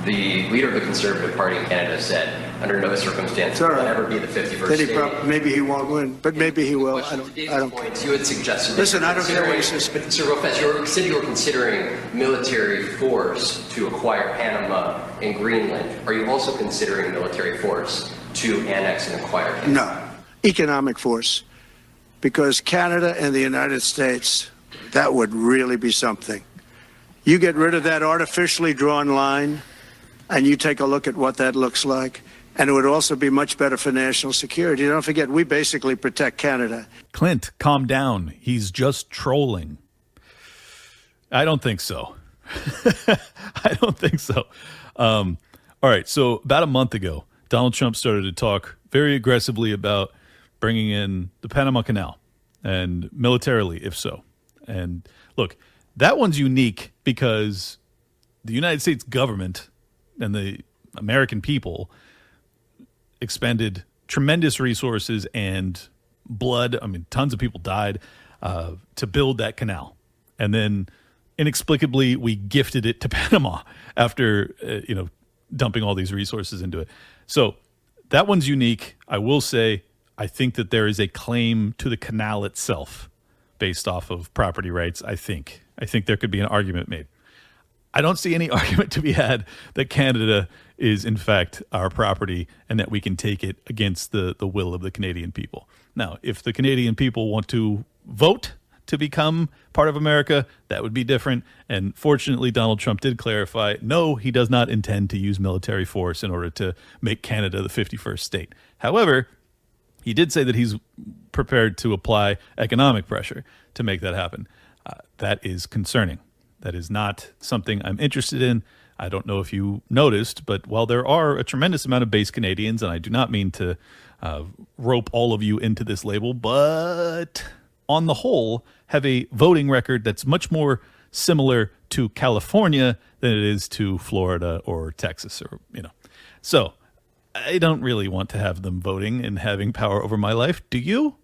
the leader of the Conservative Party in Canada said, under no circumstances will it ever be the 51st state. Maybe he won't win, but maybe he will. I don't. Points, you had suggested. Listen, I don't care what he says. But Sir Lopez, you said you were considering military force to acquire Panama and Greenland. Are you also considering military force to annex and acquire Canada? No, economic force, because Canada and the United States, that would really be something. You get rid of that artificially drawn line, and you take a look at what that looks like, and it would also be much better for national security. Don't forget, we basically protect Canada. Clint, calm down. He's just trolling. I don't think so. I don't think so. All right, so about a month ago, Donald Trump started to talk very aggressively about bringing in the Panama Canal, and militarily, if so. And look, that one's unique because the United States government and the American people expended tremendous resources and blood. I mean, tons of people died to build that canal. And then inexplicably, we gifted it to Panama after, dumping all these resources into it. So that one's unique. I will say, I think that there is a claim to the canal itself based off of property rights, I think. I think there could be an argument made. I don't see any argument to be had that Canada is, in fact, our property and that we can take it against the will of the Canadian people. Now, if the Canadian people want to vote to become part of America, that would be different. And fortunately, Donald Trump did clarify, no, he does not intend to use military force in order to make Canada the 51st state. However, he did say that he's prepared to apply economic pressure to make that happen. That is concerning. That is not something I'm interested in. I don't know if you noticed, but while there are a tremendous amount of base Canadians, and I do not mean to rope all of you into this label, but on the whole have a voting record that's much more similar to California than it is to Florida or Texas, or So I don't really want to have them voting and having power over my life. Do you?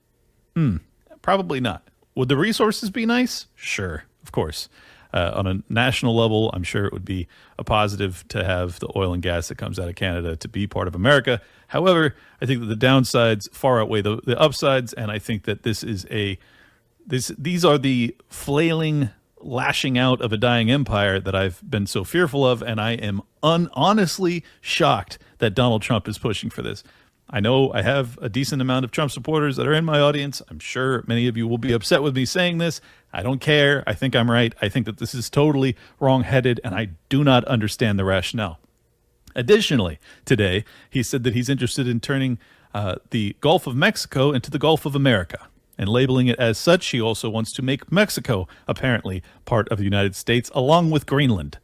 Probably not. Would the resources be nice? Sure, of course. On a national level, I'm sure it would be a positive to have the oil and gas that comes out of Canada to be part of America. However, I think that the downsides far outweigh the upsides, and I think that these are the flailing, lashing out of a dying empire that I've been so fearful of, and I am honestly shocked that Donald Trump is pushing for this. I know I have a decent amount of Trump supporters that are in my audience. I'm sure many of you will be upset with me saying this. I don't care. I think I'm right. I think that this is totally wrong-headed, and I do not understand the rationale. Additionally, today, he said that he's interested in turning the Gulf of Mexico into the Gulf of America and labeling it as such. He also wants to make Mexico, apparently, part of the United States, along with Greenland.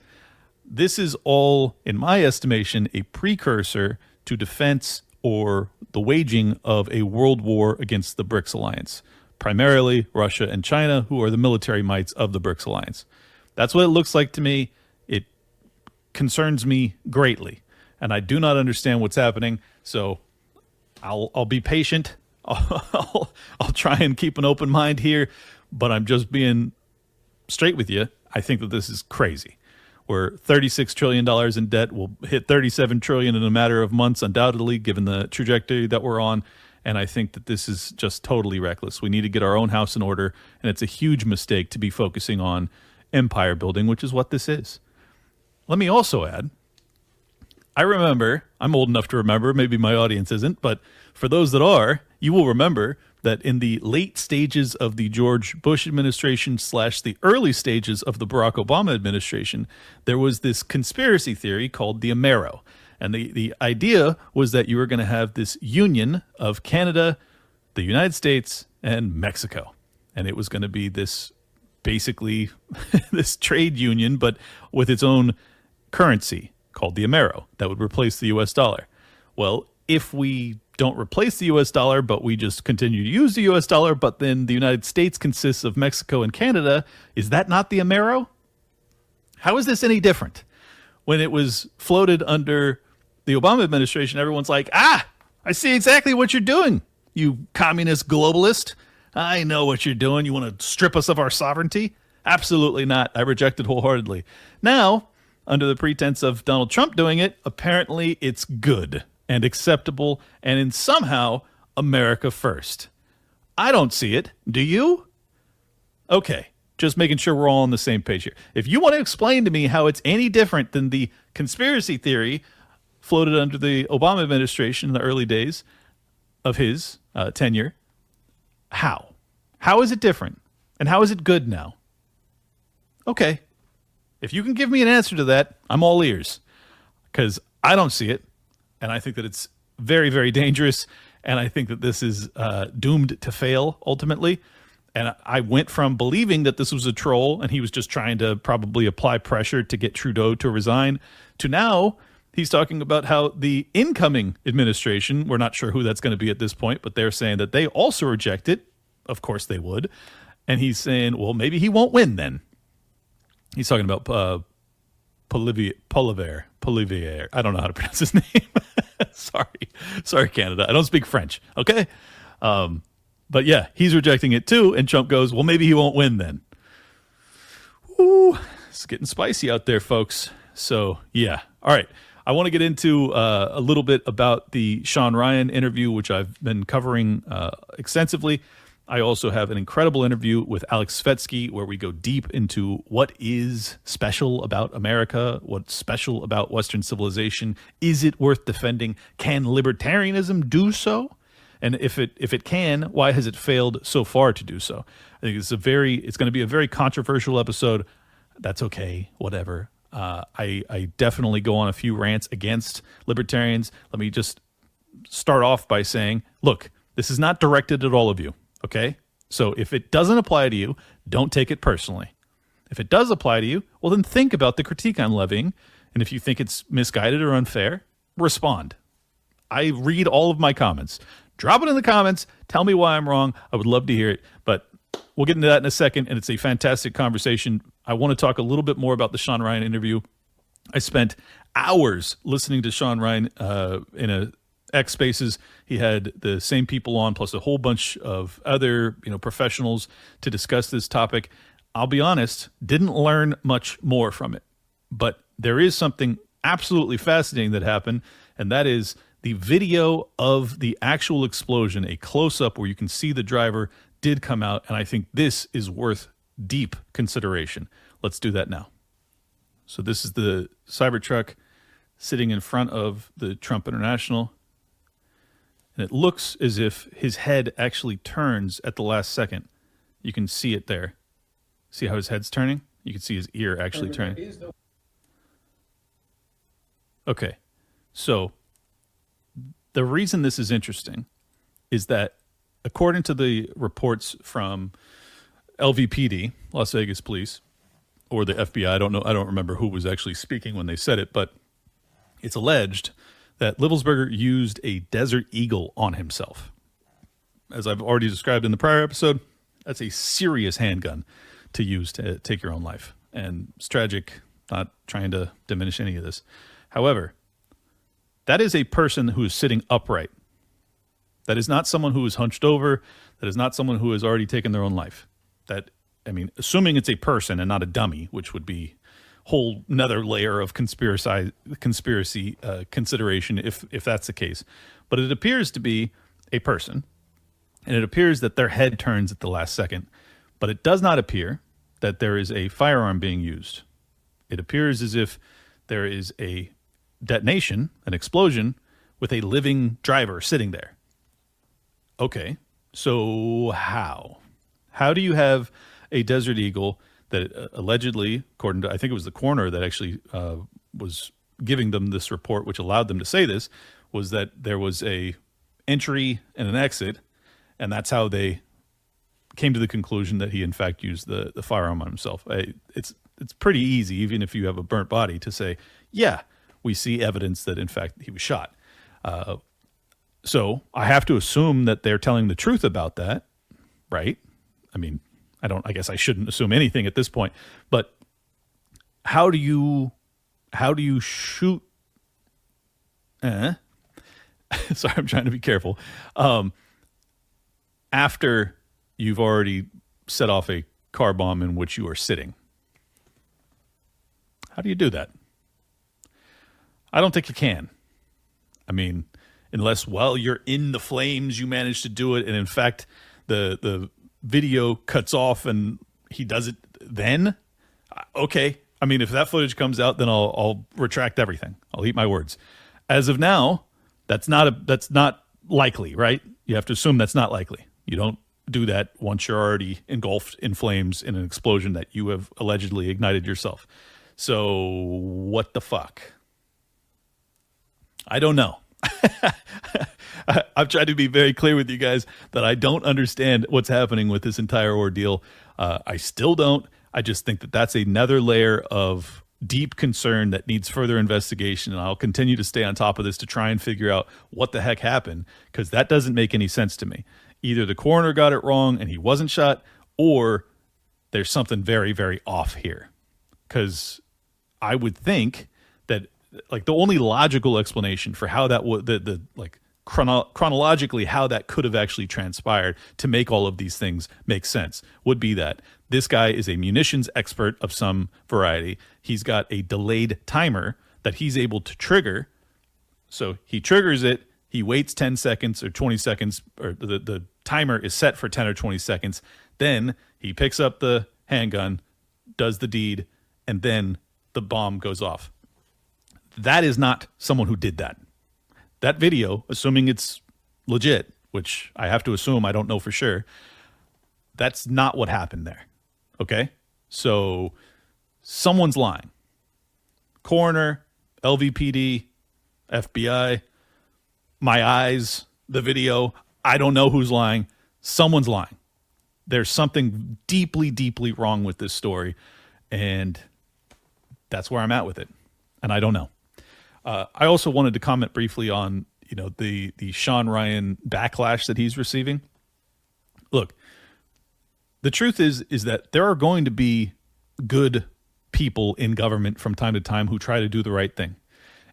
This is all, in my estimation, a precursor to defense or the waging of a world war against the BRICS alliance, primarily Russia and China, who are the military mights of the BRICS alliance. That's what it looks like to me. It concerns me greatly, and I do not understand what's happening. So I'll be patient. I'll try and keep an open mind here, but I'm just being straight with you. I think that this is crazy. We're $36 trillion in debt. We'll hit $37 trillion in a matter of months, undoubtedly, given the trajectory that we're on. And I think that this is just totally reckless. We need to get our own house in order, and it's a huge mistake to be focusing on empire building, which is what this is. Let me also add, I remember, I'm old enough to remember, maybe my audience isn't, but for those that are, you will remember that in the late stages of the George Bush administration / the early stages of the Barack Obama administration, there was this conspiracy theory called the Amero. And the idea was that you were going to have this union of Canada, the United States, and Mexico. And it was going to be this, basically, this trade union, but with its own currency called the Amero that would replace the U.S. dollar. Well, if we don't replace the U.S. dollar, but we just continue to use the U.S. dollar, but then the United States consists of Mexico and Canada, is that not the Amero? How is this any different? When it was floated under the Obama administration, everyone's like, I see exactly what you're doing, you communist globalist. I know what you're doing. You want to strip us of our sovereignty? Absolutely not. I reject it wholeheartedly. Now, under the pretense of Donald Trump doing it, apparently it's good and acceptable and in somehow America first. I don't see it. Do you? Okay, just making sure we're all on the same page here. If you want to explain to me how it's any different than the conspiracy theory floated under the Obama administration in the early days of his tenure, how? How is it different? And how is it good now? Okay. If you can give me an answer to that, I'm all ears. Because I don't see it. And I think that it's very, very dangerous. And I think that this is doomed to fail ultimately. And I went from believing that this was a troll and he was just trying to probably apply pressure to get Trudeau to resign, to now he's talking about how the incoming administration, we're not sure who that's going to be at this point, but they're saying that they also reject it. Of course they would. And he's saying, well, maybe he won't win then. He's talking about Polivier. I don't know how to pronounce his name. Sorry, Canada. I don't speak French. Okay. But yeah, he's rejecting it too. And Trump goes, well, maybe he won't win then. Ooh, it's getting spicy out there, folks. So yeah. All right. I want to get into a little bit about the Shawn Ryan interview, which I've been covering extensively. I also have an incredible interview with Alex Svetsky where we go deep into what is special about America, what's special about Western civilization. Is it worth defending? Can libertarianism do so? And if it can, why has it failed so far to do so? I think it's going to be a very controversial episode. That's okay, whatever. I definitely go on a few rants against libertarians. Let me just start off by saying, look, this is not directed at all of you. Okay, so if it doesn't apply to you, don't take it personally. If it does apply to you, well, then think about the critique I'm levying. And if you think it's misguided or unfair, respond. I read all of my comments. Drop it in the comments. Tell me why I'm wrong. I would love to hear it. But we'll get into that in a second. And it's a fantastic conversation. I want to talk a little bit more about the Shawn Ryan interview. I spent hours listening to Shawn Ryan in a X Spaces. He had the same people on, plus a whole bunch of other, professionals to discuss this topic. I'll be honest, didn't learn much more from it. But there is something absolutely fascinating that happened, and that is the video of the actual explosion, a close-up where you can see the driver, did come out, and I think this is worth deep consideration. Let's do that now. So this is the Cybertruck sitting in front of the Trump International. And it looks as if his head actually turns at the last second. You can see it there. See how his head's turning? You can see his ear actually turning. Okay. So the reason this is interesting is that according to the reports from LVPD, Las Vegas Police, or the FBI, I don't remember who was actually speaking when they said it, but it's alleged that Livelsberger used a Desert Eagle on himself. As I've already described in the prior episode, that's a serious handgun to use to take your own life. And it's tragic, not trying to diminish any of this. However, that is a person who is sitting upright. That is not someone who is hunched over. That is not someone who has already taken their own life. Assuming it's a person and not a dummy, which would be whole another layer of conspiracy consideration if that's the case. But it appears to be a person, and it appears that their head turns at the last second. But it does not appear that there is a firearm being used. It appears as if there is a detonation, an explosion, with a living driver sitting there. Okay, so how? How do you have a Desert Eagle that allegedly, according to, I think it was the coroner that actually was giving them this report, which allowed them to say this, was that there was a entry and an exit, and that's how they came to the conclusion that he in fact used the firearm on himself. It's pretty easy, even if you have a burnt body, to say, yeah, we see evidence that in fact he was shot. So I have to assume that they're telling the truth about that, right? I guess I shouldn't assume anything at this point, but how do you shoot? Sorry, I'm trying to be careful. After you've already set off a car bomb in which you are sitting, how do you do that? I don't think you can. I mean, unless while you're in the flames, you manage to do it. And in fact, the video cuts off and he does it then. Okay. I mean, if that footage comes out, then I'll retract everything. I'll eat my words. As of now, that's not likely, right? You have to assume that's not likely. You don't do that once you're already engulfed in flames in an explosion that you have allegedly ignited yourself. So what the fuck? I don't know. I've tried to be very clear with you guys that I don't understand what's happening with this entire ordeal. I still don't. I just think that that's another layer of deep concern that needs further investigation, and I'll continue to stay on top of this to try and figure out what the heck happened, because that doesn't make any sense to me. Either the coroner got it wrong and he wasn't shot, or there's something very, very off here. Because I would think that, like, the only logical explanation for how that would, chronologically how that could have actually transpired to make all of these things make sense would be that this guy is a munitions expert of some variety. He's got a delayed timer that he's able to trigger. So he triggers it. He waits 10 seconds or 20 seconds, or the timer is set for 10 or 20 seconds. Then he picks up the handgun, does the deed, and then the bomb goes off. That is not someone who did that. That video, assuming it's legit, which I have to assume, I don't know for sure, that's not what happened there. Okay? So someone's lying. Coroner, LVPD, FBI, my eyes, the video, I don't know who's lying. Someone's lying. There's something deeply, deeply wrong with this story, and that's where I'm at with it. And I don't know. I also wanted to comment briefly on, the Shawn Ryan backlash that he's receiving. Look, the truth is that there are going to be good people in government from time to time who try to do the right thing.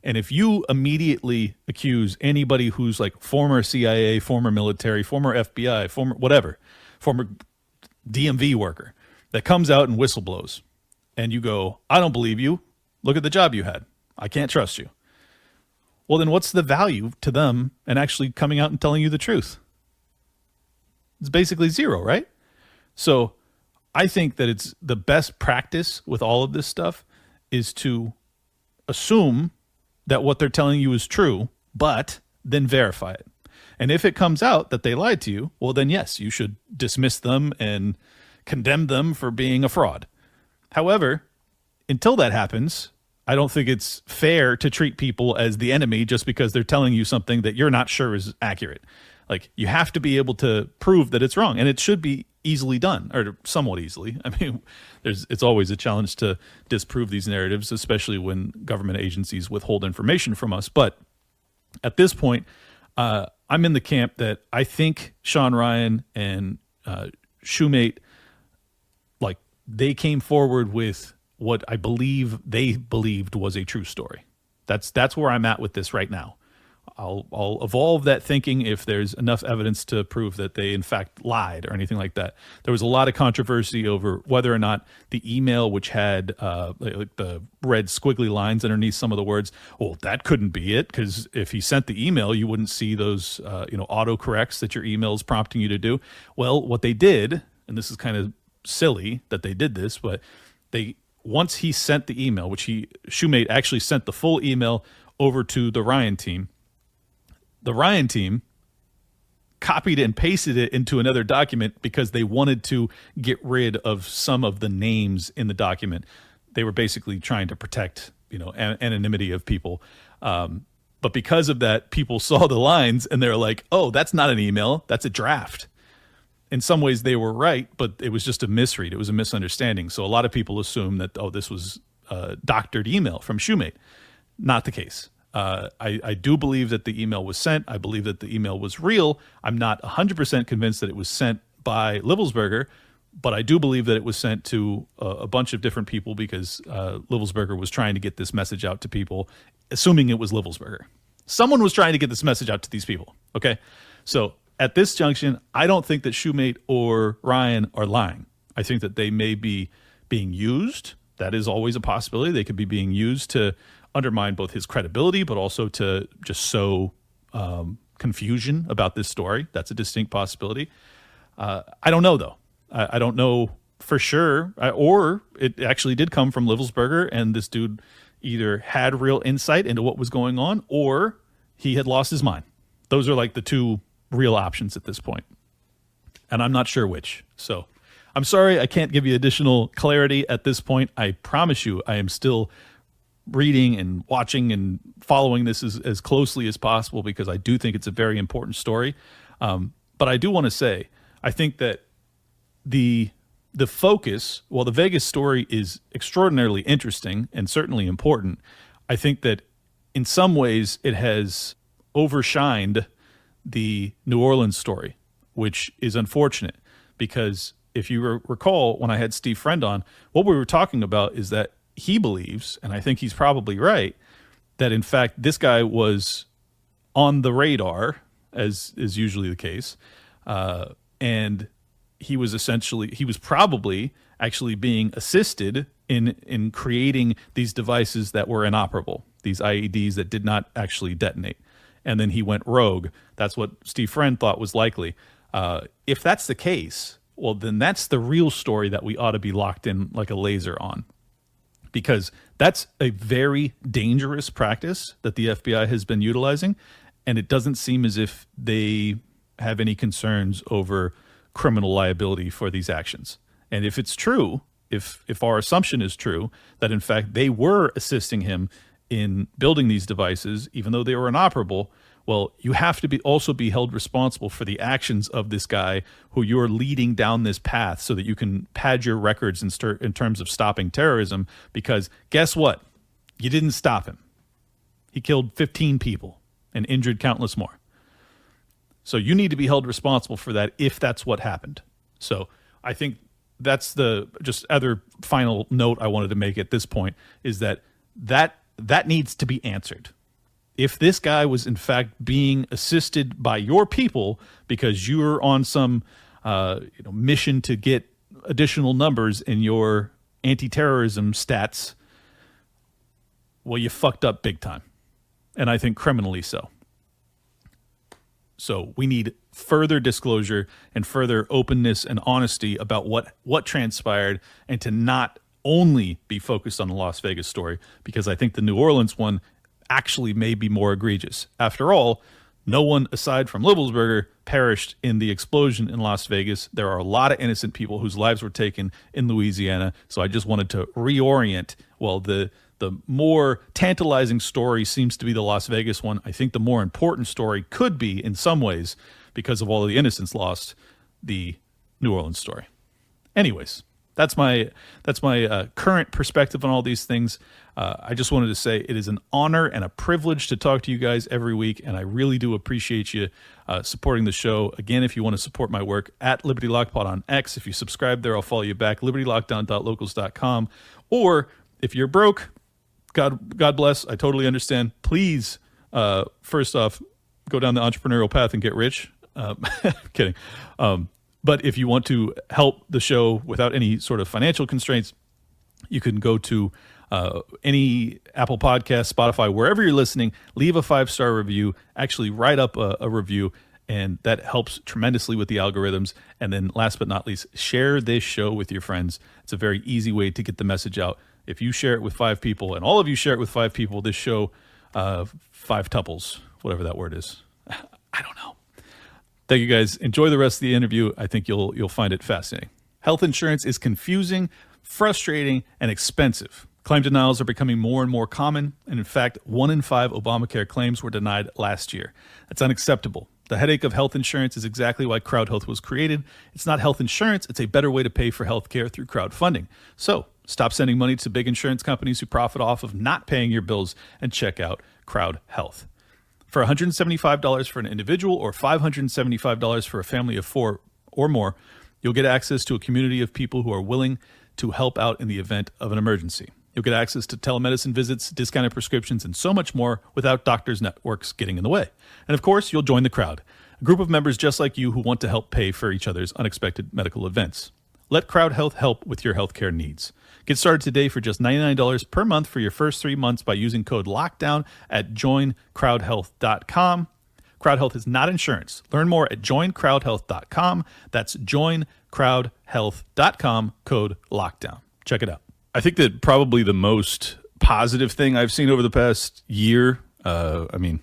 And if you immediately accuse anybody who's like former CIA, former military, former FBI, former whatever, former DMV worker that comes out and whistleblows, and you go, I don't believe you. Look at the job you had. I can't trust you. Well, then what's the value to them in actually coming out and telling you the truth? It's basically zero, right? So I think that it's the best practice with all of this stuff is to assume that what they're telling you is true, but then verify it. And if it comes out that they lied to you, well, then yes, you should dismiss them and condemn them for being a fraud. However, until that happens, I don't think it's fair to treat people as the enemy just because they're telling you something that you're not sure is accurate. Like, you have to be able to prove that it's wrong, and it should be easily done, or somewhat easily. I mean, it's always a challenge to disprove these narratives, especially when government agencies withhold information from us. But at this point, I'm in the camp that I think Shawn Ryan and Shoemate, like, they came forward with what I believe they believed was a true story. That's where I'm at with this right now. I'll evolve that thinking if there's enough evidence to prove that they in fact lied or anything like that. There was a lot of controversy over whether or not the email, which had like the red squiggly lines underneath some of the words, well, that couldn't be it, because if he sent the email, you wouldn't see those autocorrects that your email is prompting you to do. Well, what they did, and this is kind of silly that they did this, but once he sent the email, which Shoemate actually sent the full email over to the Ryan team. The Ryan team copied and pasted it into another document because they wanted to get rid of some of the names in the document. They were basically trying to protect, anonymity of people. But because of that, people saw the lines and they're like, oh, that's not an email. That's a draft. In some ways they were right, but it was just a misread. It was a misunderstanding. So a lot of people assume that, oh, this was a doctored email from Shoemate. Not the case. I do believe that the email was sent. I believe that the email was real. I'm not 100% convinced that it was sent by Livelsberger, but I do believe that it was sent to a bunch of different people because Livelsberger was trying to get this message out to people, assuming it was Livelsberger. Someone was trying to get this message out to these people, okay? So at this junction, I don't think that Shoemate or Ryan are lying. I think that they may be being used. That is always a possibility. They could be being used to undermine both his credibility, but also to just sow confusion about this story. That's a distinct possibility. I don't know, though. I don't know for sure, or it actually did come from Livelsberger, and this dude either had real insight into what was going on, or he had lost his mind. Those are like the two real options at this point. And I'm not sure which. So I'm sorry I can't give you additional clarity at this point. I promise you I am still reading and watching and following this as closely as possible, because I do think it's a very important story. But I do want to say, I think that the focus, while the Vegas story is extraordinarily interesting and certainly important, I think that in some ways it has overshined the New Orleans story, which is unfortunate, because if you recall when I had Steve Friend on, what we were talking about is that he believes, and I think he's probably right, that in fact this guy was on the radar, as is usually the case, and he was probably actually being assisted in creating these devices that were inoperable, these IEDs that did not actually detonate. And then he went rogue. That's what Steve Friend thought was likely. If that's the case, well, then that's the real story that we ought to be locked in like a laser on, because that's a very dangerous practice that the FBI has been utilizing, and it doesn't seem as if they have any concerns over criminal liability for these actions. And if it's true, if our assumption is true, that in fact they were assisting him in building these devices, even though they were inoperable, well, you have to also be held responsible for the actions of this guy who you're leading down this path so that you can pad your records in terms of stopping terrorism, because guess what? You didn't stop him. He killed 15 people and injured countless more. So you need to be held responsible for that if that's what happened. So I think that's the just other final note I wanted to make at this point, is that needs to be answered. If this guy was in fact being assisted by your people because you're on some mission to get additional numbers in your anti-terrorism stats, well, you fucked up big time. And I think criminally so. So we need further disclosure and further openness and honesty about what transpired, and to not only be focused on the Las Vegas story, because I think the New Orleans one actually may be more egregious. After all, no one aside from Livelsberger perished in the explosion in Las Vegas. There are a lot of innocent people whose lives were taken in Louisiana. So I just wanted to reorient. Well, the more tantalizing story seems to be the Las Vegas one. I think the more important story could be, in some ways, because of all of the innocents lost, the New Orleans story. Anyways, that's my current perspective on all these things. I just wanted to say it is an honor and a privilege to talk to you guys every week, and I really do appreciate you supporting the show. Again, if you want to support my work, at Liberty Lockpod on X. If you subscribe there, I'll follow you back, libertylockdown.locals.com. Or if you're broke, God bless, I totally understand. Please, first off, go down the entrepreneurial path and get rich. Kidding. But if you want to help the show without any sort of financial constraints, you can go to any Apple Podcast, Spotify, wherever you're listening, leave a 5-star review, actually write up a review, and that helps tremendously with the algorithms. And then last but not least, share this show with your friends. It's a very easy way to get the message out. If you share it with 5 people, and all of you share it with 5 people, this show, 5 tuples, whatever that word is, I don't know. Thank you guys. Enjoy the rest of the interview. I think you'll find it fascinating. Health insurance is confusing, frustrating, and expensive. Claim denials are becoming more and more common, and in fact, 1 in 5 Obamacare claims were denied last year. That's unacceptable. The headache of health insurance is exactly why CrowdHealth was created. It's not health insurance, it's a better way to pay for health care through crowdfunding. So, stop sending money to big insurance companies who profit off of not paying your bills, and check out CrowdHealth. For $175 for an individual or $575 for a family of 4 or more, you'll get access to a community of people who are willing to help out in the event of an emergency. You'll get access to telemedicine visits, discounted prescriptions, and so much more without doctors' networks getting in the way. And of course, you'll join the crowd, a group of members just like you who want to help pay for each other's unexpected medical events. Let Crowd Health help with your healthcare needs. Get started today for just $99 per month for your first 3 months by using code LOCKDOWN at joincrowdhealth.com. Crowd Health is not insurance. Learn more at joincrowdhealth.com. That's joincrowdhealth.com, code LOCKDOWN. Check it out. I think that probably the most positive thing I've seen over the past year, I mean,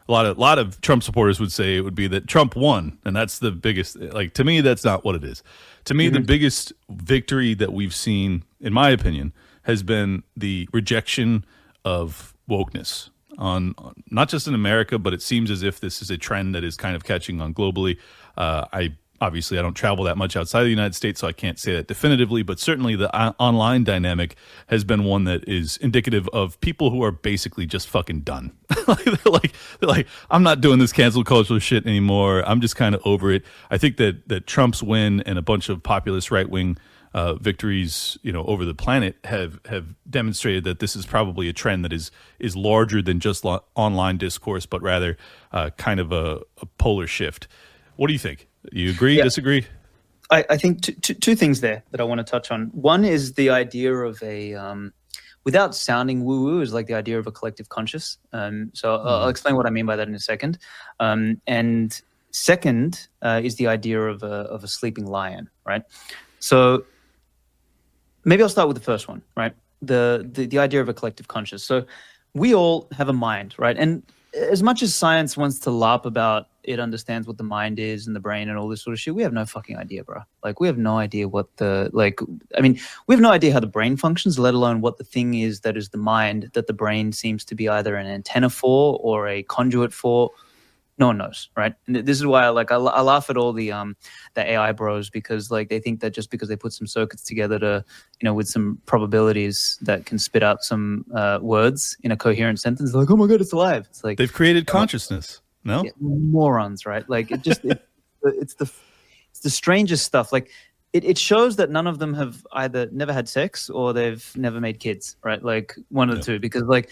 a lot of Trump supporters would say it would be that Trump won, and that's the biggest. Like, to me, that's not what it is. To me, the biggest victory that we've seen, in my opinion, has been the rejection of wokeness on not just in America, but it seems as if this is a trend that is kind of catching on globally. Obviously, I don't travel that much outside of the United States, so I can't say that definitively, but certainly the online dynamic has been one that is indicative of people who are basically just fucking done. they're like, I'm not doing this cancel culture shit anymore. I'm just kind of over it. I think that Trump's win and a bunch of populist right-wing victories, over the planet have demonstrated that this is probably a trend that is larger than just online discourse, but rather kind of a polar shift. What do you think? You agree, disagree? I think two things there that I want to touch on. One is the idea of a, without sounding woo-woo, is like the idea of a collective conscious. So I'll explain what I mean by that in a second. And second is the idea of a sleeping lion, right? So maybe I'll start with the first one, right? The idea of a collective conscious. So we all have a mind, right? And as much as science wants to LARP about it understands what the mind is and the brain and all this sort of shit, we have no fucking idea, bro. Like, we have no idea what we have no idea how the brain functions, let alone what the thing is that is the mind that the brain seems to be either an antenna for or a conduit for. No one knows, right? And this is why I laugh at all the AI bros, because like they think that just because they put some circuits together to, with some probabilities that can spit out some words in a coherent sentence, they're like, oh my God, it's alive. It's like they've created consciousness. No, yeah, morons, right? Like it's the strangest stuff. Like it shows that none of them have either never had sex or they've never made kids, right? Like one of the two, because like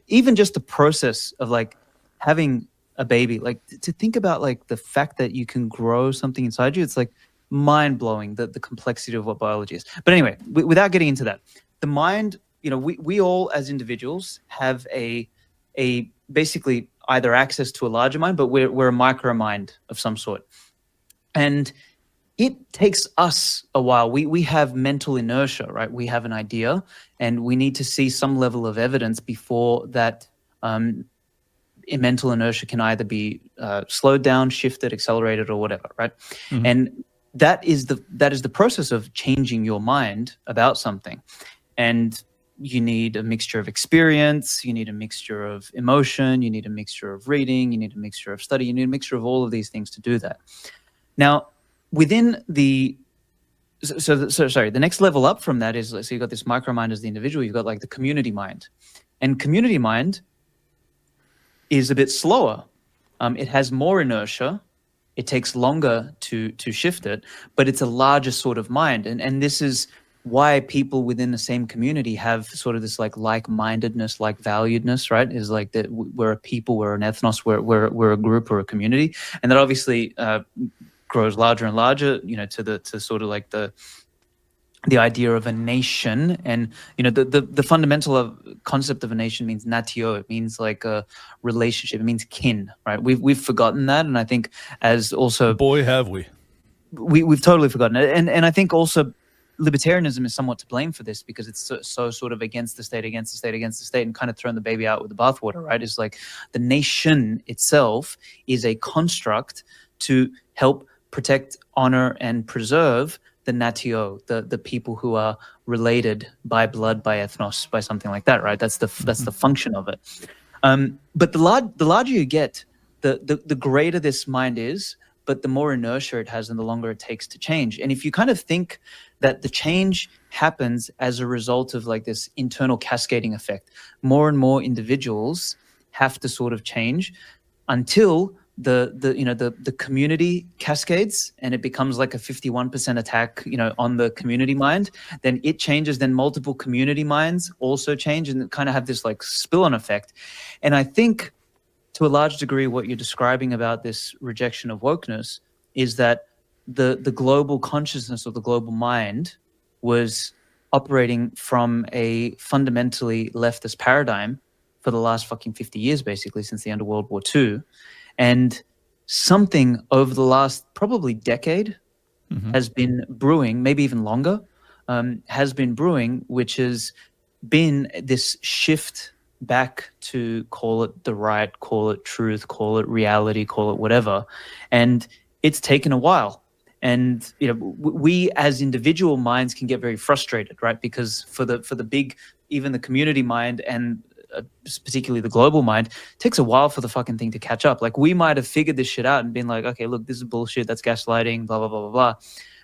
even just the process of like having a baby, like to think about like the fact that you can grow something inside you, it's like mind blowing the complexity of what biology is. But anyway, without getting into that, the mind, we all as individuals have a basically either access to a larger mind, but we're a micro mind of some sort. And it takes us a while. We have mental inertia, right? We have an idea and we need to see some level of evidence before that mental inertia can either be slowed down, shifted, accelerated, or whatever, right? Mm-hmm. And that is the process of changing your mind about something. And you need a mixture of experience, you need a mixture of emotion, you need a mixture of reading, you need a mixture of study, you need a mixture of all of these things to do that. Now, within the the next level up from that is, so you've got this micro mind as the individual, you've got like the community mind. And community mind is a bit slower. It has more inertia. It takes longer to shift it, but it's a larger sort of mind. And this is why people within the same community have sort of this like-mindedness, like valuedness, right? Is like that we're a people, we're an ethnos, we're a group or a community. And that obviously grows larger and larger, to sort of like the idea of a nation. And the fundamental concept of a nation means natio. It means like a relationship. It means kin, right? We've forgotten that, and I think as also boy have we've totally forgotten it. And I think also libertarianism is somewhat to blame for this, because it's so sort of against the state, and kind of thrown the baby out with the bathwater, right? It's like the nation itself is a construct to help protect, honor, and preserve the natio, the people who are related by blood, by ethnos, by something like that, right? That's the function of it. But the larger you get, the greater this mind is, but the more inertia it has and the longer it takes to change. And if you kind of think that the change happens as a result of like this internal cascading effect, more and more individuals have to sort of change until the community cascades and it becomes like a 51% attack, on the community mind, then it changes, then multiple community minds also change and kind of have this like spill-on effect. And I think to a large degree what you're describing about this rejection of wokeness is that the global consciousness or the global mind was operating from a fundamentally leftist paradigm for the last fucking 50 years, basically, since the end of World War II. And something over the last probably decade has been brewing, maybe even longer, has been brewing, which has been this shift back to, call it the right, call it truth, call it reality, call it whatever. And it's taken a while. And we as individual minds can get very frustrated, right? Because for the big, even the community mind and particularly the global mind, it takes a while for the fucking thing to catch up. Like, we might have figured this shit out and been like, okay, look, this is bullshit, that's gaslighting, blah blah blah blah blah.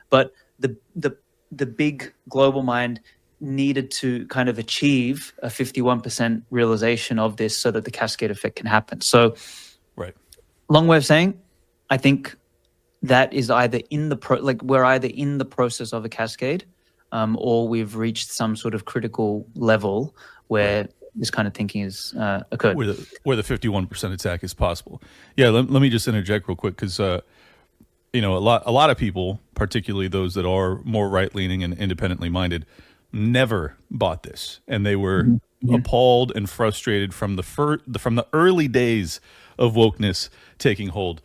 But the big global mind needed to kind of achieve a 51% realization of this so that the cascade effect can happen. So, right. Long way of saying, I think that is either in the we're either in the process of a cascade, or we've reached some sort of critical level where this kind of thinking has occurred. Where the 51% attack is possible. Yeah, let me just interject real quick, because a lot of people, particularly those that are more right-leaning and independently minded, never bought this, and they were appalled and frustrated from the early days of wokeness taking hold.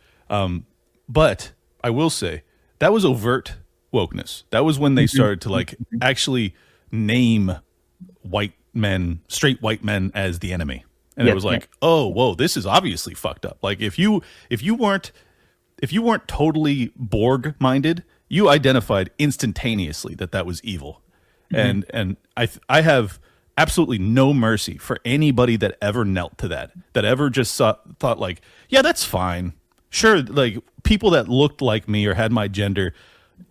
But I will say that was overt wokeness. That was when they started to actually name straight white men as the enemy, and it was like, oh, whoa, this is obviously fucked up. Like, if you weren't totally Borg minded, you identified instantaneously that was evil. And I have absolutely no mercy for anybody that ever knelt to that ever just thought like, yeah, that's fine. Sure, like, people that looked like me or had my gender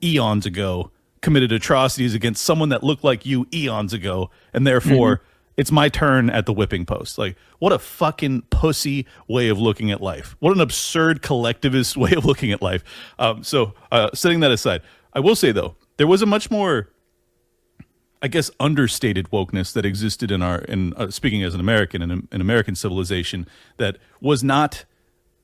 eons ago committed atrocities against someone that looked like you eons ago, and therefore it's my turn at the whipping post. Like, what a fucking pussy way of looking at life. What an absurd collectivist way of looking at life. So setting that aside, I will say, though, there was a much more, I guess, understated wokeness that existed in speaking as an American, in American civilization, that was not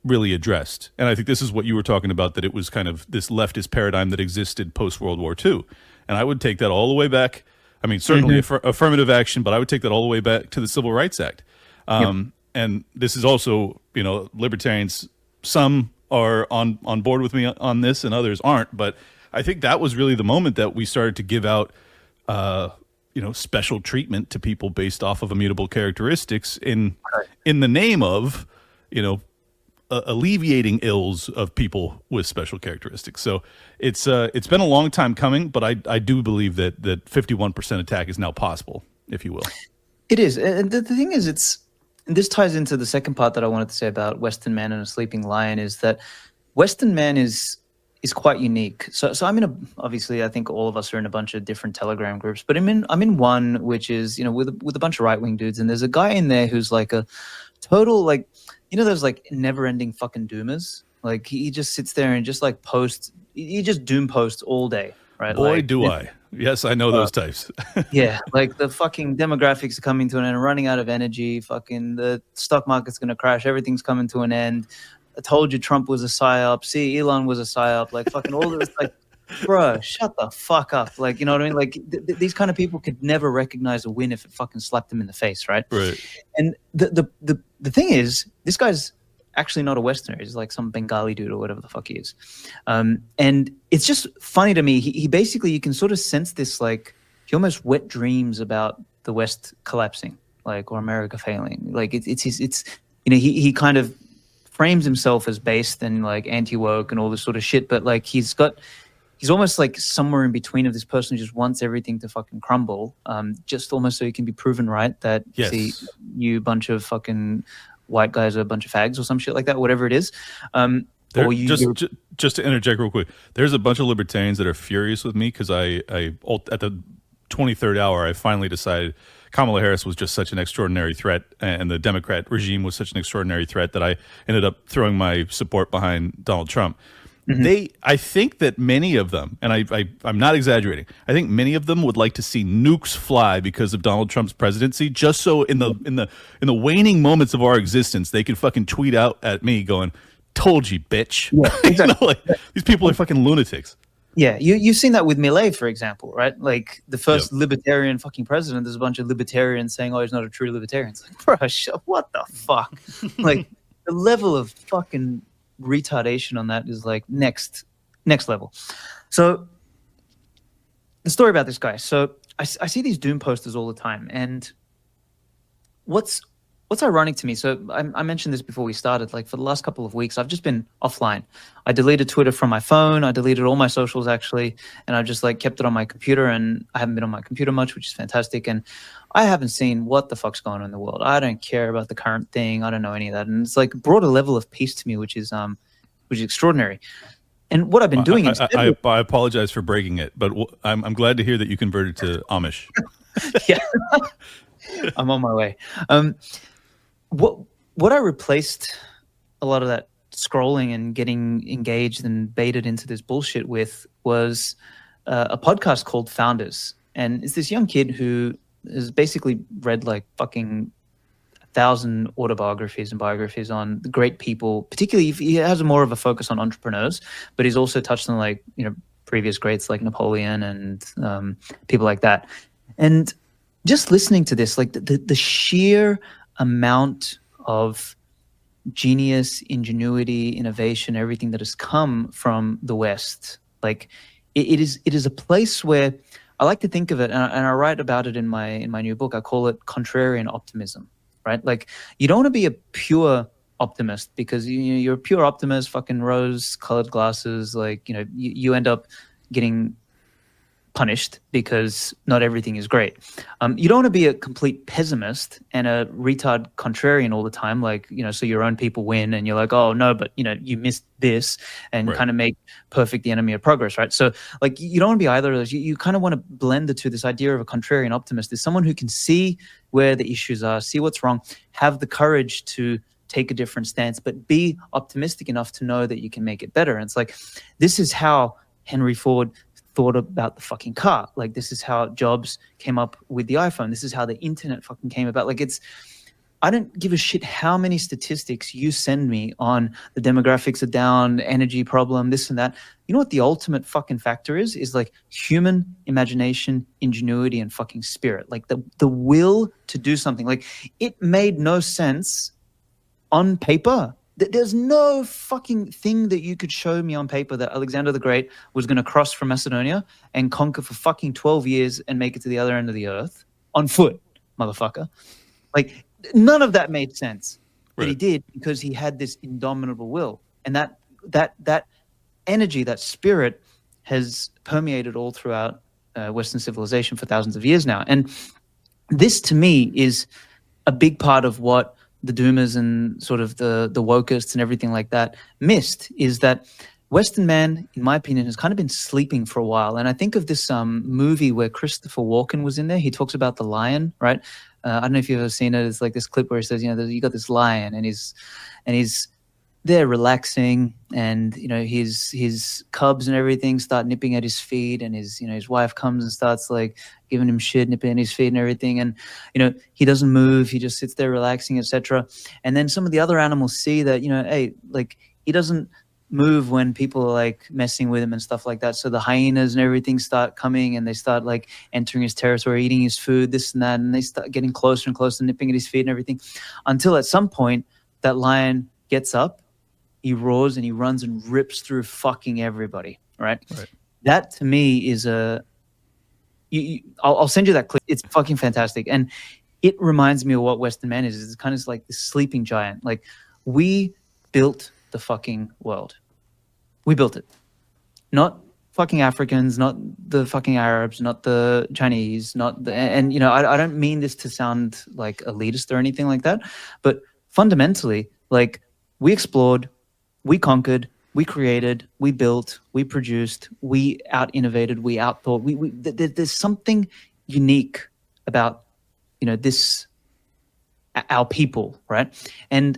really addressed. And I think this is what you were talking about, that it was kind of this leftist paradigm that existed post-World War II. And I would take that all the way back. I mean, certainly affirmative action, but I would take that all the way back to the Civil Rights Act. And this is also, libertarians, some are on board with me on this and others aren't. But I think that was really the moment that we started to give out special treatment to people based off of immutable characteristics in the name of, alleviating ills of people with special characteristics. So it's been a long time coming, but I do believe that 51% attack is now possible, if you will. It is. And the thing is, this ties into the second part that I wanted to say about Western man and a sleeping lion, is that Western man is quite unique. So I'm in obviously, I think all of us are in a bunch of different Telegram groups, but I'm in one which is, with a bunch of right-wing dudes, and there's a guy in there who's like a total, like, those like never-ending fucking doomers. Like, he just sits there and just like posts, he just doom posts all day, right? Boy, like, do I. Yes, I know those types. Yeah, like, the fucking demographics are coming to an end, running out of energy, fucking the stock market's going to crash, everything's coming to an end. I told you Trump was a psyop. See, Elon was a psyop. Like, fucking all this, like, bro, shut the fuck up. Like, you know what I mean? Like, these kind of people could never recognize a win if it fucking slapped them in the face, right? Right. And the thing is, this guy's actually not a Westerner. He's like some Bengali dude or whatever the fuck he is. And it's just funny to me. He basically, you can sort of sense this, like, he almost wet dreams about the West collapsing, like, or America failing. Like, he kind of frames himself as based and like anti-woke and all this sort of shit, but like he's almost like somewhere in between of this person who just wants everything to fucking crumble, just almost so he can be proven right that, yes, see, you bunch of fucking white guys are a bunch of fags or some shit like that, whatever it is. Just to interject real quick, there's a bunch of libertarians that are furious with me because I at the 23rd hour I finally decided Kamala Harris was just such an extraordinary threat, and the Democrat regime was such an extraordinary threat, that I ended up throwing my support behind Donald Trump. I think that many of them, and I'm not exaggerating, I think many of them would like to see nukes fly because of Donald Trump's presidency, just so in the waning moments of our existence, they could fucking tweet out at me going, told you, bitch. Yeah, exactly. These people are fucking lunatics. Yeah, you've seen that with Millet, for example, right? Like the first libertarian fucking president, there's a bunch of libertarians saying, "Oh, he's not a true libertarian." It's like, bro, what the fuck? Like the level of fucking retardation on that is like next level. So the story about this guy. So I see these doom posters all the time, and what's ironic to me, so I mentioned this before we started, like for the last couple of weeks, I've just been offline. I deleted Twitter from my phone. I deleted all my socials actually, and I've just like kept it on my computer, and I haven't been on my computer much, which is fantastic. And I haven't seen what the fuck's going on in the world. I don't care about the current thing. I don't know any of that. And it's like brought a level of peace to me, which is extraordinary. And what I've been doing I apologize for breaking it, but I'm glad to hear that you converted to Amish. Yeah, I'm on my way. What I replaced a lot of that scrolling and getting engaged and baited into this bullshit with was a podcast called Founders. And it's this young kid who has basically read like fucking 1,000 autobiographies and biographies on the great people, particularly if he has more of a focus on entrepreneurs, but he's also touched on like, previous greats like Napoleon and people like that. And just listening to this, like the sheer amount of genius, ingenuity, innovation, everything that has come from the West, like it is a place where I like to think of it, and I write about it in my new book. I call it contrarian optimism, right? Like you don't want to be a pure optimist because you're a pure optimist, fucking rose-colored glasses, like you end up getting punished because not everything is great. You don't want to be a complete pessimist and a retard contrarian all the time, like, so your own people win and you're like, oh no, but you missed this, and kind of make perfect the enemy of progress, right? So like you don't want to be either of those. You kind of want to blend the two. This idea of a contrarian optimist is someone who can see where the issues are, see what's wrong, have the courage to take a different stance, but be optimistic enough to know that you can make it better. And it's like, this is how Henry Ford thought about the fucking car. Like this is how Jobs came up with the iPhone. This is how the internet fucking came about. Like I don't give a shit how many statistics you send me on the demographics are down, energy problem, this and that. You know what the ultimate fucking factor is like human imagination, ingenuity, and fucking spirit. Like the will to do something. Like it made no sense on paper. There's no fucking thing that you could show me on paper that Alexander the Great was going to cross from Macedonia and conquer for fucking 12 years and make it to the other end of the earth on foot, motherfucker. Like none of that made sense. But he did because he had this indomitable will. And that energy, that spirit has permeated all throughout Western civilization for thousands of years now. And this to me is a big part of what the doomers and sort of the wokeists and everything like that missed, is that Western man, in my opinion, has kind of been sleeping for a while. And I think of this movie where Christopher Walken was in there. He talks about the lion, right? I don't know if you've ever seen it. It's like this clip where he says, you got this lion and he's there relaxing, and his cubs and everything start nipping at his feet, and his wife comes and starts like giving him shit, nipping at his feet and everything, and he doesn't move, he just sits there relaxing, etc. And then some of the other animals see that hey, like he doesn't move when people are like messing with him and stuff like that, so the hyenas and everything start coming and they start like entering his territory, eating his food, this and that, and they start getting closer and closer, nipping at his feet and everything, until at some point that lion gets up, he roars and he runs and rips through fucking everybody, right? That to me is I'll send you that clip. It's fucking fantastic. And it reminds me of what Western man is. It's kind of like this sleeping giant. Like we built the fucking world. We built it. Not fucking Africans, not the fucking Arabs, not the Chinese, and I don't mean this to sound like elitist or anything like that, but fundamentally, like we explored, we conquered, we created, we built, we produced, we out-innovated, we out-thought. There's something unique about, this, our people, right? And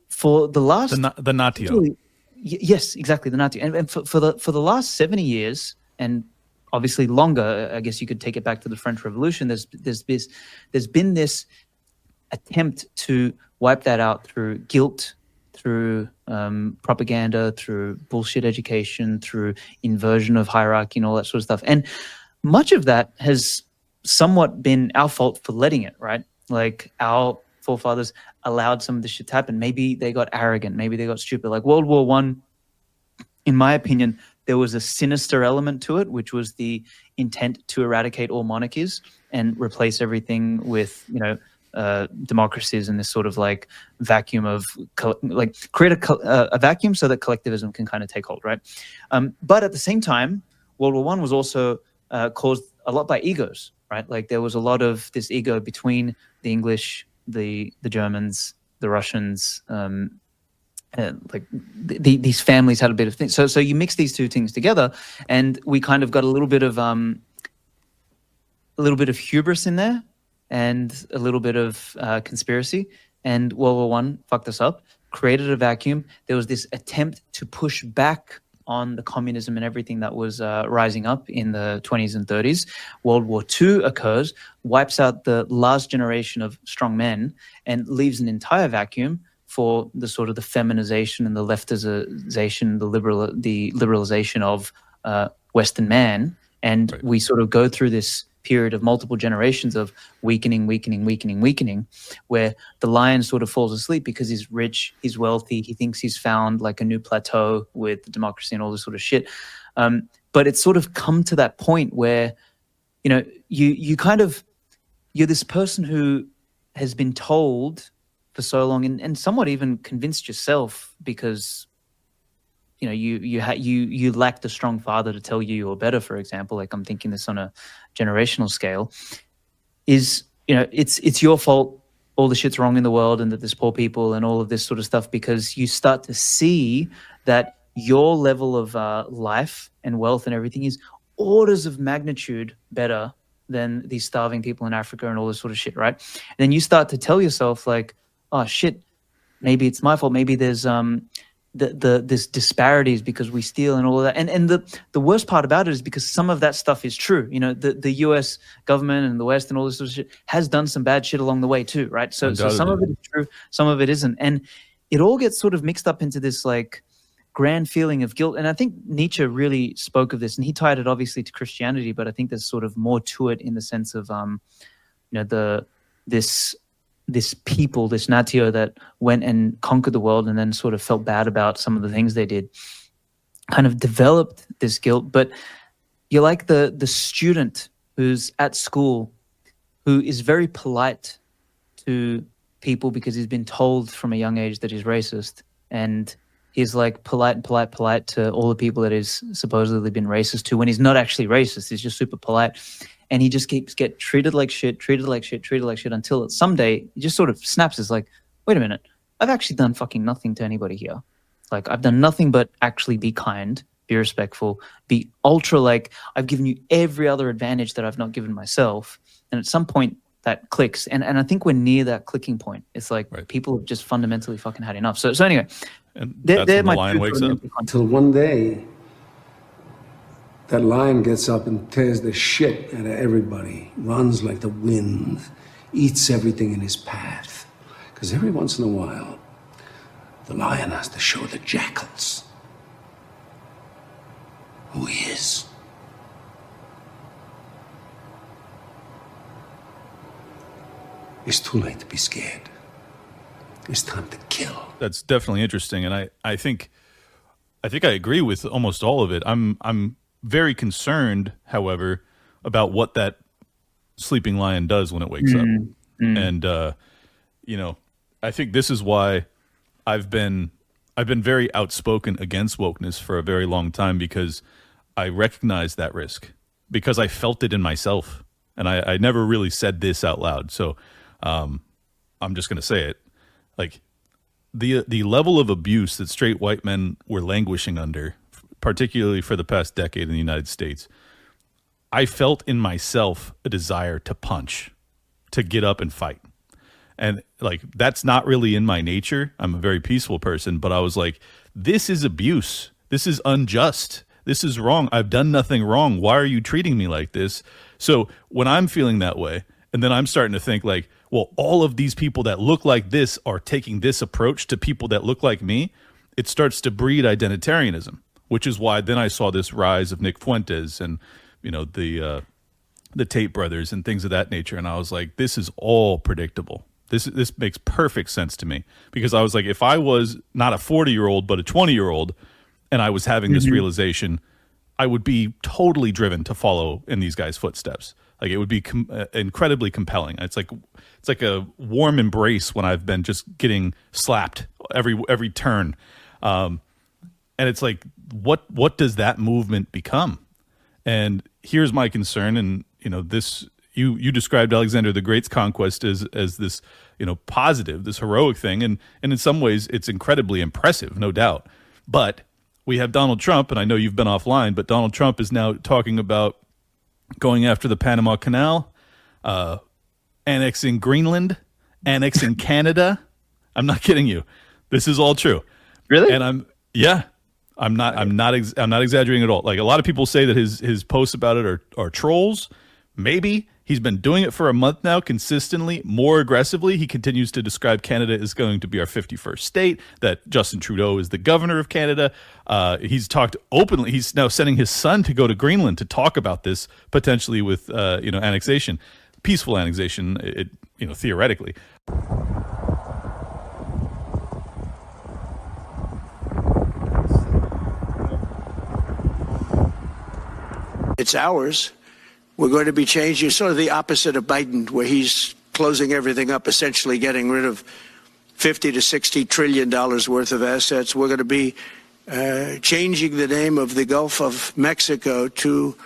for the last... The natio. Yes, exactly, the natio. And for the last 70 years, and obviously longer, I guess you could take it back to the French Revolution, there's been this attempt to wipe that out through guilt, through propaganda, through bullshit education, through inversion of hierarchy and all that sort of stuff. And much of that has somewhat been our fault for letting it, right? Like our forefathers allowed some of this shit to happen. Maybe they got arrogant. Maybe they got stupid. Like World War One, in my opinion, there was a sinister element to it, which was the intent to eradicate all monarchies and replace everything with, democracies in this sort of like vacuum of create a vacuum so that collectivism can kind of take hold, right? But at the same time, World War One was also caused a lot by egos, right? Like there was a lot of this ego between the English, the Germans, the Russians. These families had a bit of things. So you mix these two things together, and we kind of got a little bit of hubris in there, and a little bit of conspiracy. And World War One fucked us up, created a vacuum. There was this attempt to push back on the communism and everything that was rising up in the 20s and 30s. World War II occurs, wipes out the last generation of strong men, and leaves an entire vacuum for the sort of the feminization and the leftization, the liberalization of Western man. And Right. we sort of go through this period of multiple generations of weakening, where the lion sort of falls asleep because he's rich, he's wealthy, he thinks he's found like a new plateau with democracy and all this sort of shit. But it's sort of come to that point where, you're this person who has been told for so long and somewhat even convinced yourself because you lacked a strong father to tell you're better, for example. Like I'm thinking this on a generational scale, is it's your fault, all the shit's wrong in the world and that there's poor people and all of this sort of stuff, because you start to see that your level of life and wealth and everything is orders of magnitude better than these starving people in Africa and all this sort of shit, right? And then you start to tell yourself like, oh shit, maybe it's my fault. Maybe there's this disparities because we steal and all of that. And the worst part about it is because some of that stuff is true. The US government and the West and all this sort of shit has done some bad shit along the way too, right? So some of it is true, some of it isn't. And it all gets sort of mixed up into this like grand feeling of guilt. And I think Nietzsche really spoke of this, and he tied it obviously to Christianity, but I think there's sort of more to it in the sense of this people, this natio that went and conquered the world and then sort of felt bad about some of the things they did, kind of developed this guilt. But you're like the student who's at school who is very polite to people because he's been told from a young age that he's racist, and he's like polite to all the people that he's supposedly been racist to when he's not actually racist. He's just super polite. And he just keeps get treated like shit until someday he just sort of snaps. It's like, wait a minute, I've actually done fucking nothing to anybody here. Like I've done nothing but actually be kind, be respectful, be ultra like I've given you every other advantage that I've not given myself. And at some point that clicks. And I think we're near that clicking point. It's like right. People have just fundamentally fucking had enough. So anyway, and that's when the lion wakes up. Until one day, that lion gets up and tears the shit out of everybody, runs like the wind, eats everything in his path. Because every once in a while, the lion has to show the jackals who he is. It's too late to be scared. It's time to kill. That's definitely interesting, and I think I agree with almost all of it. I'm very concerned, however, about what that sleeping lion does when it wakes up. And I think this is why I've been very outspoken against wokeness for a very long time, because I recognize that risk, because I felt it in myself, and I never really said this out loud. So I'm just going to say it. Like the level of abuse that straight white men were languishing under, particularly for the past decade in the United States, I felt in myself a desire to punch, to get up and fight. And like, that's not really in my nature. I'm a very peaceful person, but I was like, this is abuse. This is unjust. This is wrong. I've done nothing wrong. Why are you treating me like this? So when I'm feeling that way, and then I'm starting to think like, well, all of these people that look like this are taking this approach to people that look like me, it starts to breed identitarianism, which is why then I saw this rise of Nick Fuentes and, you know, the Tate brothers and things of that nature. And I was like, this is all predictable. This makes perfect sense to me, because I was like, if I was not a 40-year-old, but a 20-year-old, and I was having this realization, I would be totally driven to follow in these guys' footsteps. Like, it would be incredibly compelling. It's like a warm embrace when I've been just getting slapped every turn. And it's like, what does that movement become? And here's my concern. And, you know, this, you described Alexander the Great's conquest as this, you know, positive, this heroic thing. And in some ways it's incredibly impressive, no doubt. But we have Donald Trump, and I know you've been offline, but Donald Trump is now talking about going after the Panama Canal, annexing Greenland, annexing Canada. I'm not kidding you. This is all true. Really? And I'm not exaggerating at all. Like, a lot of people say that his posts about it are trolls. Maybe. He's been doing it for a month now, consistently, more aggressively. He continues to describe Canada as going to be our 51st state, that Justin Trudeau is the governor of Canada. He's talked openly. He's now sending his son to go to Greenland to talk about this, potentially with annexation, peaceful annexation, theoretically. It's ours. We're going to be changing, sort of the opposite of Biden, where he's closing everything up, essentially getting rid of $50 to $60 trillion worth of assets. We're going to be changing the name of the Gulf of Mexico to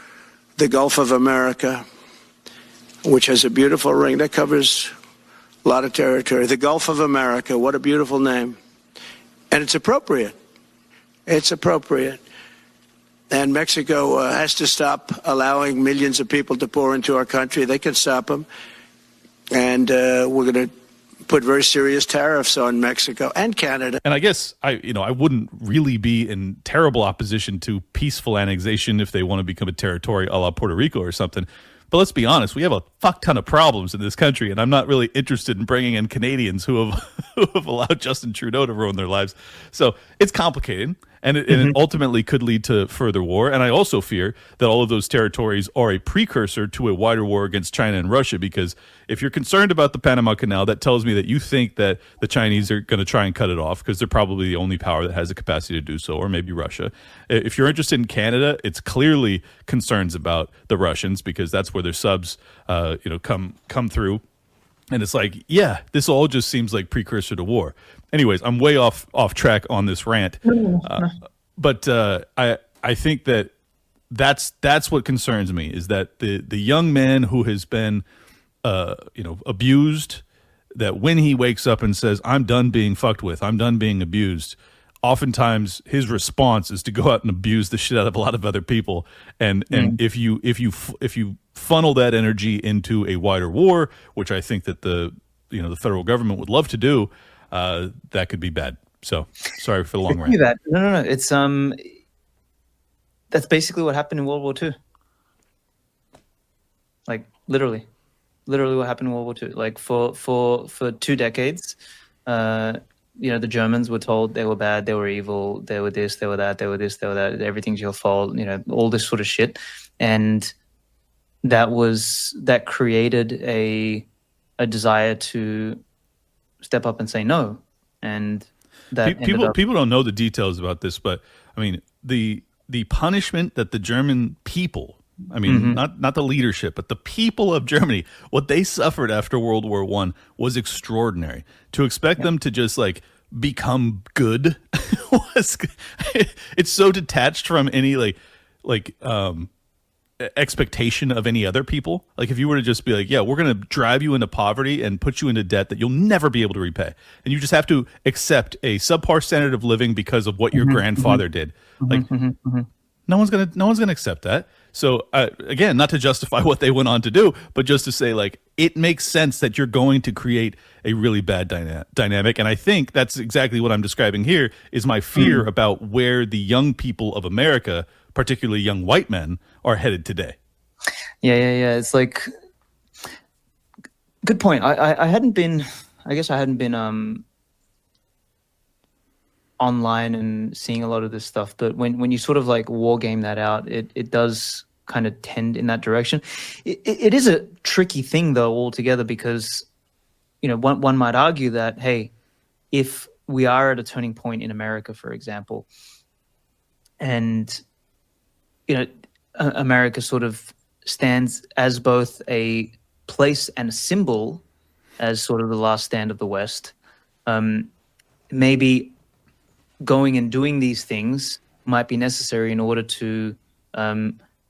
the Gulf of America, which has a beautiful ring that covers a lot of territory. The Gulf of America, what a beautiful name. And it's appropriate. It's appropriate. And Mexico has to stop allowing millions of people to pour into our country. They can stop them. And we're going to put very serious tariffs on Mexico and Canada. And I guess I wouldn't really be in terrible opposition to peaceful annexation if they want to become a territory a la Puerto Rico or something. But let's be honest, we have a fuck ton of problems in this country, and I'm not really interested in bringing in Canadians who have allowed Justin Trudeau to ruin their lives. So it's complicated, and it ultimately could lead to further war. And I also fear that all of those territories are a precursor to a wider war against China and Russia, because if you're concerned about the Panama Canal, that tells me that you think that the Chinese are going to try and cut it off, because they're probably the only power that has the capacity to do so, or maybe Russia. If you're interested in Canada, it's clearly concerns about the Russians, because that's where their subs come through. And it's like, yeah, this all just seems like precursor to war. Anyways, I'm way off track on this rant. But I think that's what concerns me, is that the young man who has been abused, that when he wakes up and says, I'm done being fucked with, I'm done being abused, oftentimes his response is to go out and abuse the shit out of a lot of other people. And if you funnel that energy into a wider war, which I think that the federal government would love to do, that could be bad. So sorry for the long rant. No. It's that's basically what happened in World War II. Like literally what happened in World War II. Like for 2 decades, the Germans were told they were bad, they were evil, they were this, they were that, they were this, they were that, everything's your fault, all this sort of shit. And that created a desire to step up and say no. And that people don't know the details about this, but I mean, the punishment that the German people, I mean, not the leadership, but the people of Germany, what they suffered after World War I was extraordinary. To expect them to just like become good it's so detached from any like expectation of any other people. Like if you were to just be like, yeah, we're going to drive you into poverty and put you into debt that you'll never be able to repay, and you just have to accept a subpar standard of living because of what your grandfather did. Like no one's gonna accept that. So again, not to justify what they went on to do, but just to say, like, it makes sense that you're going to create a really bad dynamic. And I think that's exactly what I'm describing here, is my fear about where the young people of America, particularly young white men, are headed today. Yeah. It's like Good point. I hadn't been. I guess I hadn't been online and seeing a lot of this stuff. But when you sort of like war game that out, it does kind of tend in that direction. It is a tricky thing though altogether, because one might argue that, hey, if we are at a turning point in America, for example, and America sort of stands as both a place and a symbol, as sort of the last stand of the West, maybe going and doing these things might be necessary in order to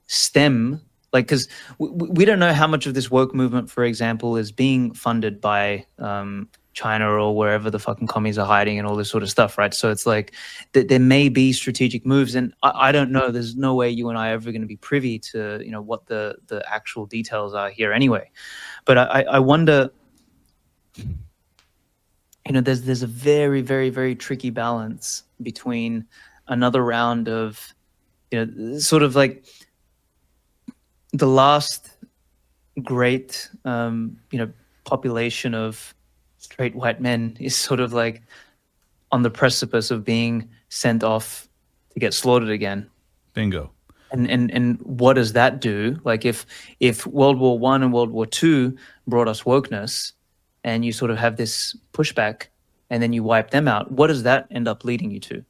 stem, like, because we don't know how much of this woke movement, for example, is being funded by China or wherever the fucking commies are hiding and all this sort of stuff, right? So it's like there may be strategic moves, and I don't know. There's no way you and I are ever going to be privy to what the actual details are here anyway. But I wonder. There's a very, very, very tricky balance between another round of, sort of like the last great, population of straight white men is sort of like on the precipice of being sent off to get slaughtered again. Bingo. And what does that do? Like if World War I and World War II brought us wokeness, and you sort of have this pushback, and then you wipe them out, what does that end up leading you to?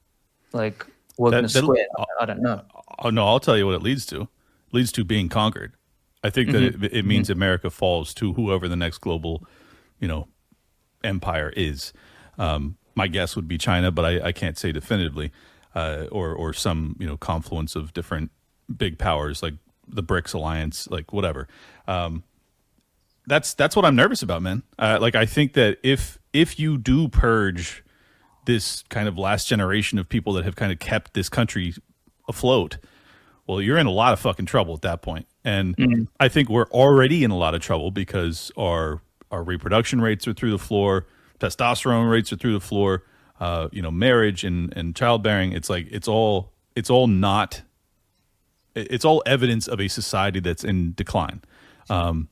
Like wokeness squared? I don't know. Oh no, I'll tell you what it leads to. It leads to being conquered. I think that it means America falls to whoever the next global, empire is. My guess would be China, but I can't say definitively, or some confluence of different big powers like the BRICS alliance, like whatever. That's what I'm nervous about, man. I think that if you do purge this kind of last generation of people that have kind of kept this country afloat, well, you're in a lot of fucking trouble at that point. And I think we're already in a lot of trouble because our reproduction rates are through the floor, testosterone rates are through the floor, marriage and childbearing. It's like it's all evidence of a society that's in decline. I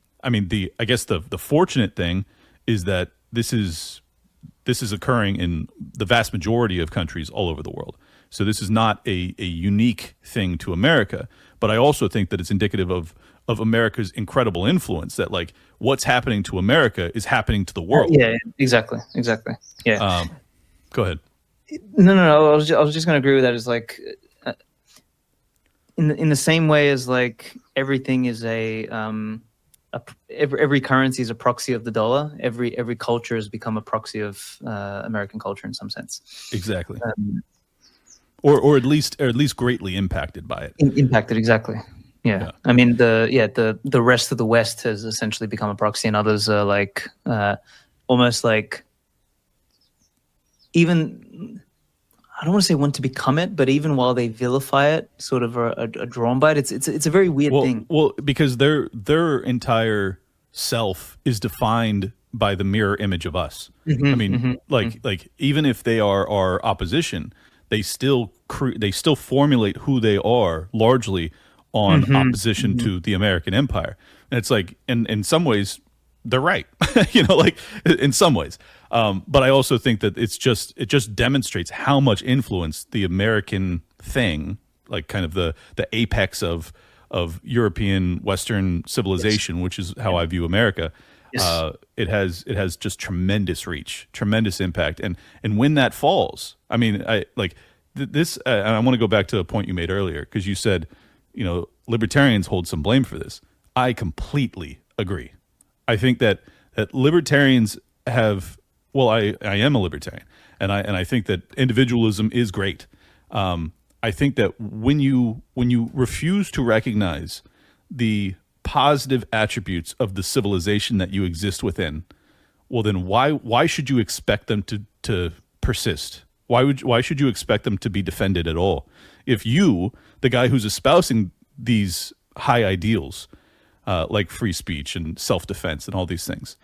guess the fortunate thing is that this is occurring in the vast majority of countries all over the world. So this is not a unique thing to America, but I also think that it's indicative of America's incredible influence, that like what's happening to America is happening to the world. Yeah, exactly. Yeah. Go ahead. No. I was just going to agree with that. Is like in the same way as like everything is every currency is a proxy of the dollar. Every culture has become a proxy of American culture in some sense. Exactly. Or at least greatly impacted by it. Impacted, exactly. Yeah. I mean the rest of the West has essentially become a proxy, and others are like almost like even, I don't want to say want to become it, but even while they vilify it, sort of are drawn by it. It's a very weird thing. Well, because their entire self is defined by the mirror image of us. I mean, like even if they are our opposition, they still formulate who they are largely on opposition to the American empire. And it's like, in some ways, they're right, like in some ways. But I also think that it just demonstrates how much influence the American thing, like kind of the apex of European Western civilization, which is how I view America. It has just tremendous reach, tremendous impact, and when that falls, I mean, I like this. And I want to go back to a point you made earlier, because you said, libertarians hold some blame for this. I completely agree. I think that libertarians have. Well, I am a libertarian, and I think that individualism is great. I think that when you refuse to recognize the positive attributes of the civilization that you exist within, well, then why should you expect them to persist? Why should you expect them to be defended at all? If you, the guy who's espousing these high ideals, like free speech and self-defense and all these things,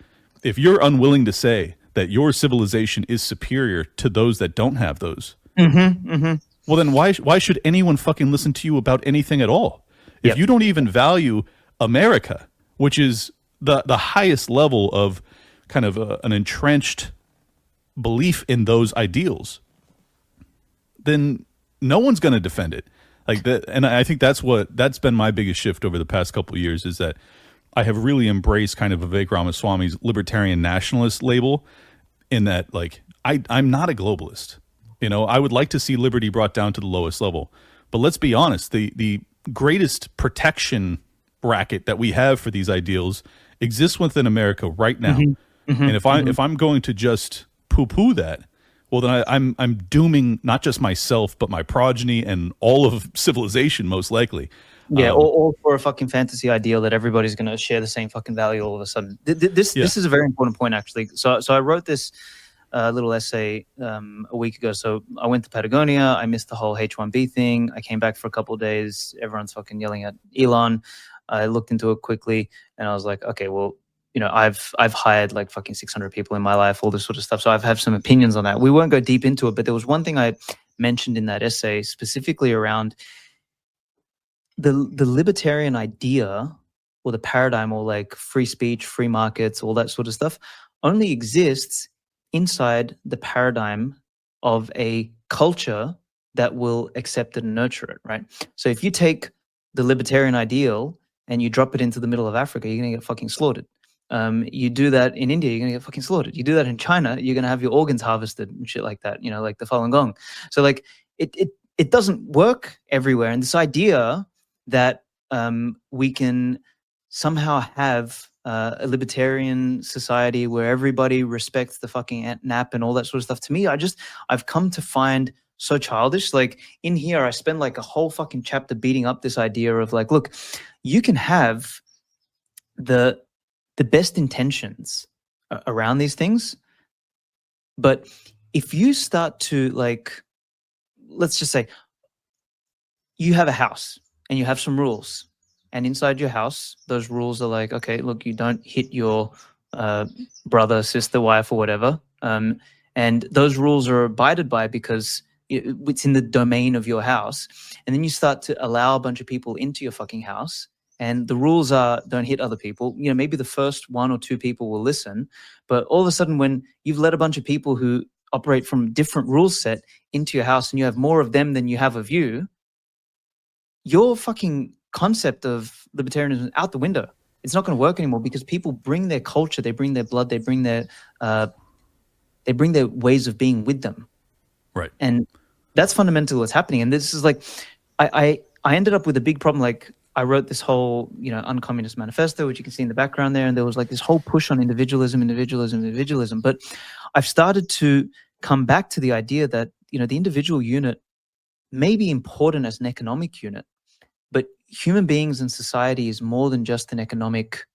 if you're unwilling to say that your civilization is superior to those that don't have those, well, then why should anyone fucking listen to you about anything at all? If you don't even value America, which is the highest level of kind of an entrenched belief in those ideals, then no one's going to defend it. Like that, and I think that's been my biggest shift over the past couple of years, is that I have really embraced kind of Vivek Ramaswamy's libertarian nationalist label, in that, like, I'm not a globalist. You know, I would like to see liberty brought down to the lowest level. But let's be honest, the greatest protection racket that we have for these ideals exists within America right now. And if I'm going to just poo-poo that, well, then I'm dooming not just myself, but my progeny and all of civilization, most likely. Yeah, or for a fucking fantasy ideal that everybody's going to share the same fucking value all of a sudden. This is a very important point, actually. So I wrote this little essay a week ago. So I went to Patagonia. I missed the whole H-1B thing. I came back for a couple of days. Everyone's fucking yelling at Elon. I looked into it quickly, and I was like, okay, well, you know, I've hired like fucking 600 people in my life, all this sort of stuff. So I have some opinions on that. We won't go deep into it, but there was one thing I mentioned in that essay specifically around the libertarian idea, or the paradigm, or like free speech, free markets, all that sort of stuff, only exists inside the paradigm of a culture that will accept it and nurture it, right? So if you take the libertarian ideal and you drop it into the middle of Africa, you're going to get fucking slaughtered. You do that in India, you're going to get fucking slaughtered. You do that in China, you're going to have your organs harvested and shit like that, you know, like the Falun Gong. So like it doesn't work everywhere. And this idea that we can somehow have a libertarian society where everybody respects the fucking nap and all that sort of stuff, to me, I've come to find so childish. Like in here, I spend like a whole fucking chapter beating up this idea of like, look, you can have the best intentions around these things, but if you start to, like, let's just say you have a house and you have some rules, and inside your house, those rules are like, okay, look, you don't hit your brother, sister, wife, or whatever, and those rules are abided by because it's in the domain of your house. And then you start to allow a bunch of people into your fucking house, and the rules are don't hit other people. You know, maybe the first 1 or 2 people will listen, but all of a sudden when you've let a bunch of people who operate from different rule set into your house, and you have more of them than you have of you, your fucking concept of libertarianism is out the window. It's not going to work anymore, because people bring their culture, they bring their blood, they bring their ways of being with them. Right. And that's fundamentally what's happening. And this is like, I ended up with a big problem. Like, I wrote this whole, you know, uncommunist manifesto, which you can see in the background there. And there was like this whole push on individualism. But I've started to come back to the idea that, you know, the individual unit may be important as an economic unit, but human beings and society is more than just an economic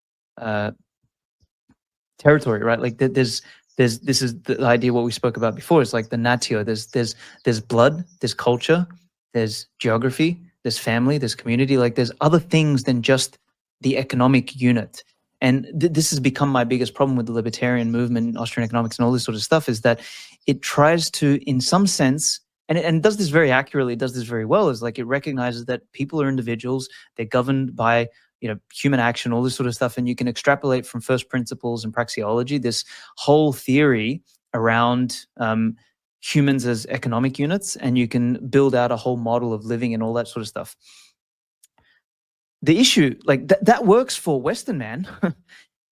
territory, right? Like this is the idea what we spoke about before. It's like the natio. There's blood, there's culture, there's geography, there's family, there's community. Like there's other things than just the economic unit. And this has become my biggest problem with the libertarian movement, Austrian Economics, and all this sort of stuff, is that it tries to, in some sense, and it does this very accurately, it does this very well, is like it recognizes that people are individuals, they're governed by, you know, human action, all this sort of stuff, and you can extrapolate from first principles and praxeology this whole theory around humans as economic units, and you can build out a whole model of living and all that sort of stuff. The issue, like that works for Western man.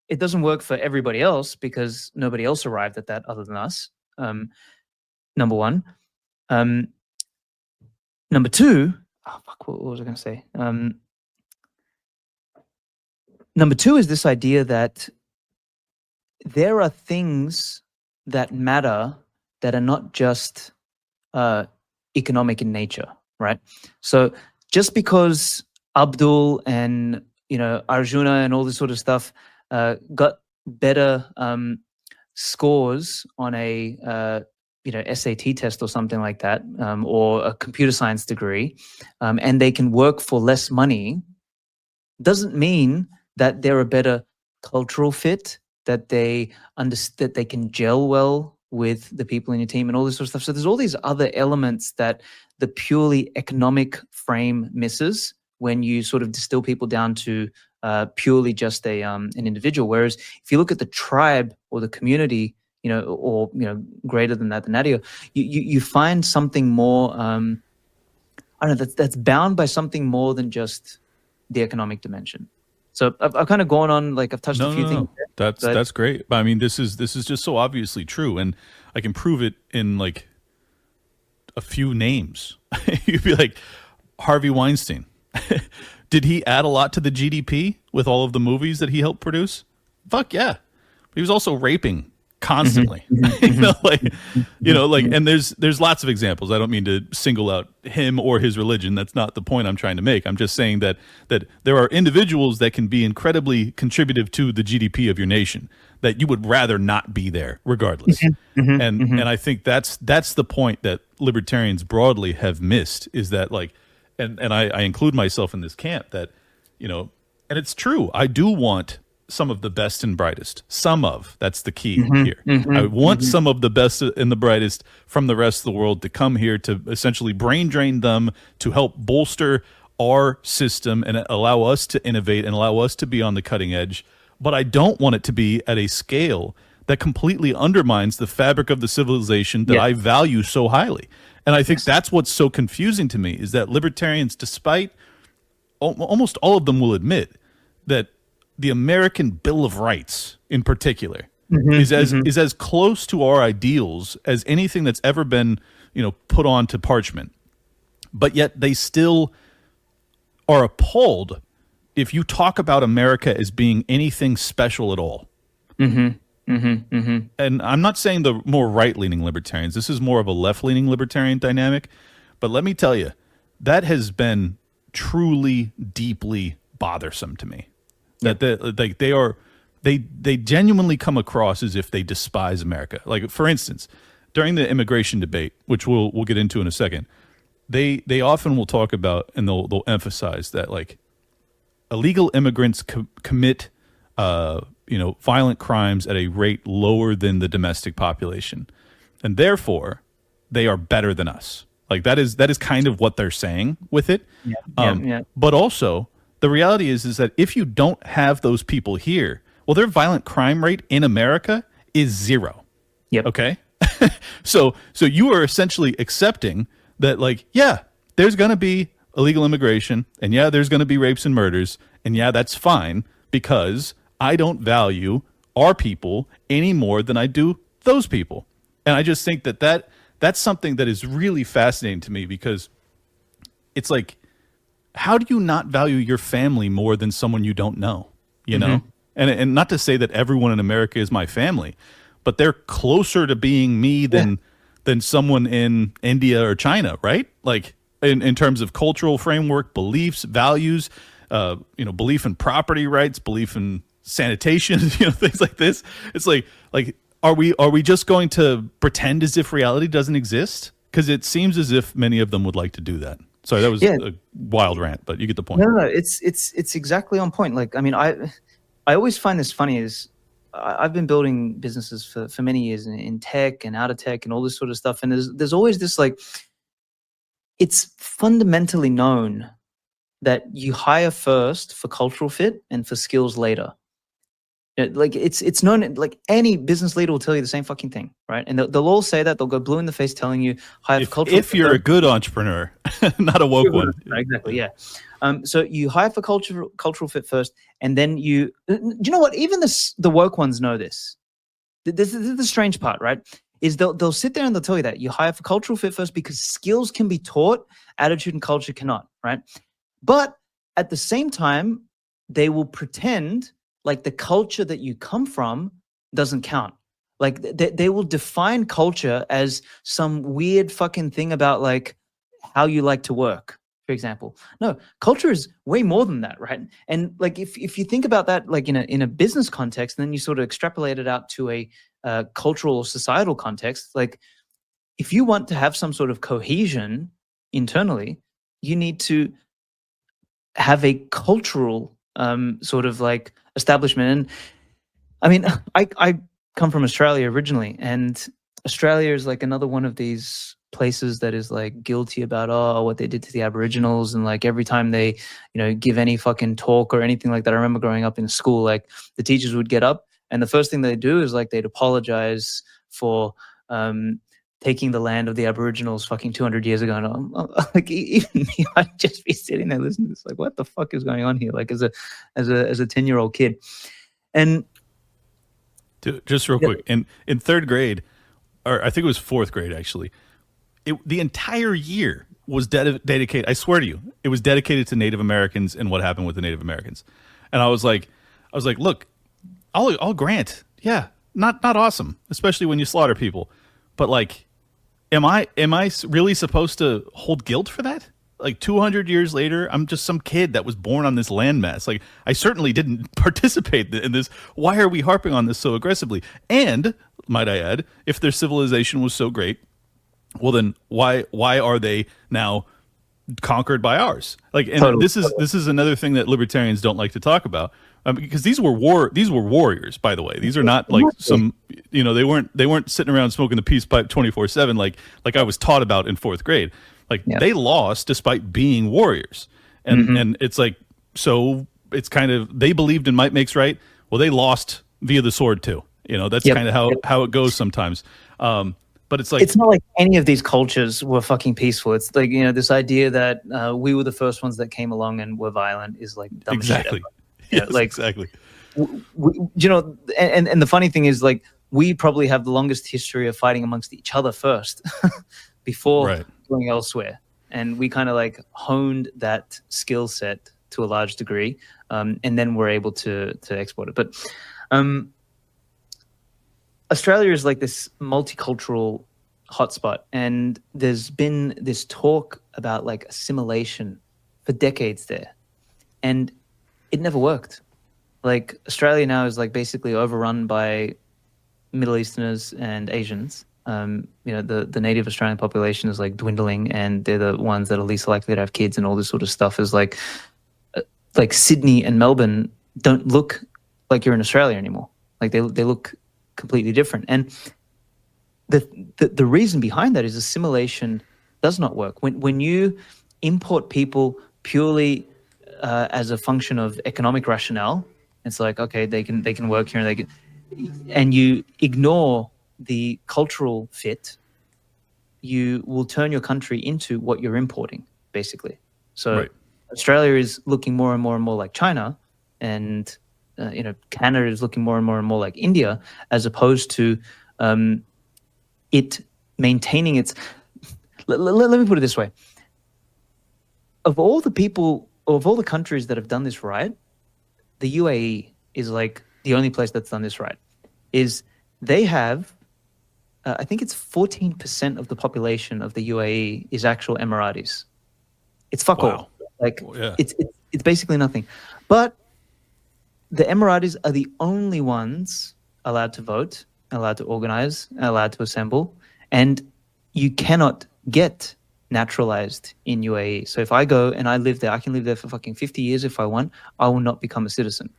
It doesn't work for everybody else, because nobody else arrived at that other than us. Number one. Number two, oh fuck, what was I going to say? Number two is this idea that there are things that matter that are not just economic in nature, right? So just because Abdul and, you know, Arjuna and all this sort of stuff got better scores on a you know, SAT test or something like that, or a computer science degree, and they can work for less money, doesn't mean that they're a better cultural fit, that they that they can gel well with the people in your team and all this sort of stuff. So there's all these other elements that the purely economic frame misses when you sort of distill people down to purely just an individual. Whereas if you look at the tribe or the community, or greater than that, the nadir, you find something more. I don't know, that's bound by something more than just the economic dimension. So I've kind of gone on, like I've touched a few things. That's great. But I mean, this is just so obviously true, and I can prove it in like a few names. You'd be like, Harvey Weinstein. Did he add a lot to the GDP with all of the movies that he helped produce? Fuck yeah. But he was also raping constantly. And there's lots of examples. I don't mean to single out him or his religion. That's not the point I'm trying to make. I'm just saying that there are individuals that can be incredibly contributive to the GDP of your nation that you would rather not be there regardless. And I think that's the point that libertarians broadly have missed, is that and I include myself in this camp, that and it's true, I do want some of the best and brightest. That's the key here. I want some of the best and the brightest from the rest of the world to come here to essentially brain drain them, to help bolster our system and allow us to innovate and allow us to be on the cutting edge. But I don't want it to be at a scale that completely undermines the fabric of the civilization that I value so highly. And I think that's what's so confusing to me, is that libertarians, despite almost all of them will admit that the American Bill of Rights in particular is as close to our ideals as anything that's ever been, put onto parchment. But yet they still are appalled if you talk about America as being anything special at all. And I'm not saying the more right-leaning libertarians. This is more of a left-leaning libertarian dynamic. But let me tell you, that has been truly, deeply bothersome to me. That they genuinely come across as if they despise America. Like, for instance, during the immigration debate, which we'll get into in a second, they often will talk about, and they'll emphasize that illegal immigrants commit violent crimes at a rate lower than the domestic population, and therefore they are better than us. Like, that is kind of what they're saying with it. But also, the reality is that if you don't have those people here, well, their violent crime rate in America is 0. Okay. So you are essentially accepting that, there's going to be illegal immigration, and there's going to be rapes and murders, and that's fine, because I don't value our people any more than I do those people. And I just think that's something that is really fascinating to me, because it's like, how do you not value your family more than someone you don't know? And not to say that everyone in America is my family, but they're closer to being me than someone in India or China, right? Like, in terms of cultural framework, beliefs, values, belief in property rights, belief in sanitation, things like this. It's like are we just going to pretend as if reality doesn't exist? Because it seems as if many of them would like to do that. Sorry, that was a wild rant, but you get the point. No, it's exactly on point. Like, I mean, I always find this funny, is I've been building businesses for many years in tech and out of tech and all this sort of stuff. And there's always this, it's fundamentally known that you hire first for cultural fit and for skills later. It's known, any business leader will tell you the same fucking thing, right? And they'll all say that. They'll go blue in the face telling you hire for cultural fit. If you're a good entrepreneur, not a woke one. Exactly, yeah. So you hire for cultural fit first, and then do you know what? Even the woke ones know this. This is the strange part, right? Is they'll sit there and they'll tell you that you hire for cultural fit first because skills can be taught, attitude and culture cannot, right? But at the same time, they will pretend like the culture that you come from doesn't count. Like they will define culture as some weird fucking thing about how you like to work, for example. No, culture is way more than that, right? And if you think about that in a business context, then you sort of extrapolate it out to a cultural or societal context. If you want to have some sort of cohesion internally, you need to have a cultural establishment. And I mean, I come from Australia originally, and Australia is another one of these places that is like guilty about what they did to the Aboriginals, and like every time they give any fucking talk or anything like that. I remember growing up in school, like the teachers would get up and the first thing they'd do is like they'd apologize for taking the land of the Aboriginals fucking 200 years ago. And I'm like, even me, I'd just be sitting there listening to this, like, what the fuck is going on here? Like as a 10-year-old kid. And Dude, just real quick, in third grade, or I think it was fourth grade actually, the entire year was dedicated. I swear to you, it was dedicated to Native Americans and what happened with the Native Americans. And I was like, look, I'll grant, yeah, not awesome, especially when you slaughter people, but like, am I really supposed to hold guilt for that? Like 200 years later, I'm just some kid that was born on this landmass. Like, I certainly didn't participate in this. Why are we harping on this so aggressively? And might I add, if their civilization was so great, well then why are they now conquered by ours? Like, and Totally. this is another thing that libertarians don't like to talk about, because these were warriors, by the way. These are not like some, they weren't sitting around smoking the peace pipe 24/7 like I was taught about in fourth grade. Like, they lost despite being warriors, and it's like, so it's kind of, they believed in might makes right. Well, they lost via the sword too. That's kind of how it goes sometimes. But it's like, it's not like any of these cultures were fucking peaceful. It's like, this idea that we were the first ones that came along and were violent is like dumb exactly. shit. Yes, like, exactly. And the funny thing is, like, we probably have the longest history of fighting amongst each other first before going elsewhere. And we kind of like honed that skill set to a large degree, and then we're able to export it. But Australia is like this multicultural hotspot, and there's been this talk about like assimilation for decades there, and it never worked. Like, Australia now is like basically overrun by Middle Easterners and Asians. The native Australian population is like dwindling, and they're the ones that are least likely to have kids, and all this sort of stuff is like Sydney and Melbourne don't look like you're in Australia anymore. Like they look completely different. And the reason behind that is assimilation does not work. When you import people purely as a function of economic rationale, it's like, okay, they can work here, and you ignore the cultural fit, you will turn your country into what you're importing, basically. So Australia is looking more and more and more like China, and Canada is looking more and more like India, as opposed to it maintaining its. Let me put it this way: of all the countries that have done this right, the UAE is like the only place that's done this right. They have, I think it's 14% of the population of the UAE is actual Emiratis. It's fuck all. Like, it's basically nothing. But the Emiratis are the only ones allowed to vote, allowed to organize, allowed to assemble, and you cannot get naturalized in UAE. So if I go and I live there, I can live there for fucking 50 years if I want. I will not become a citizen.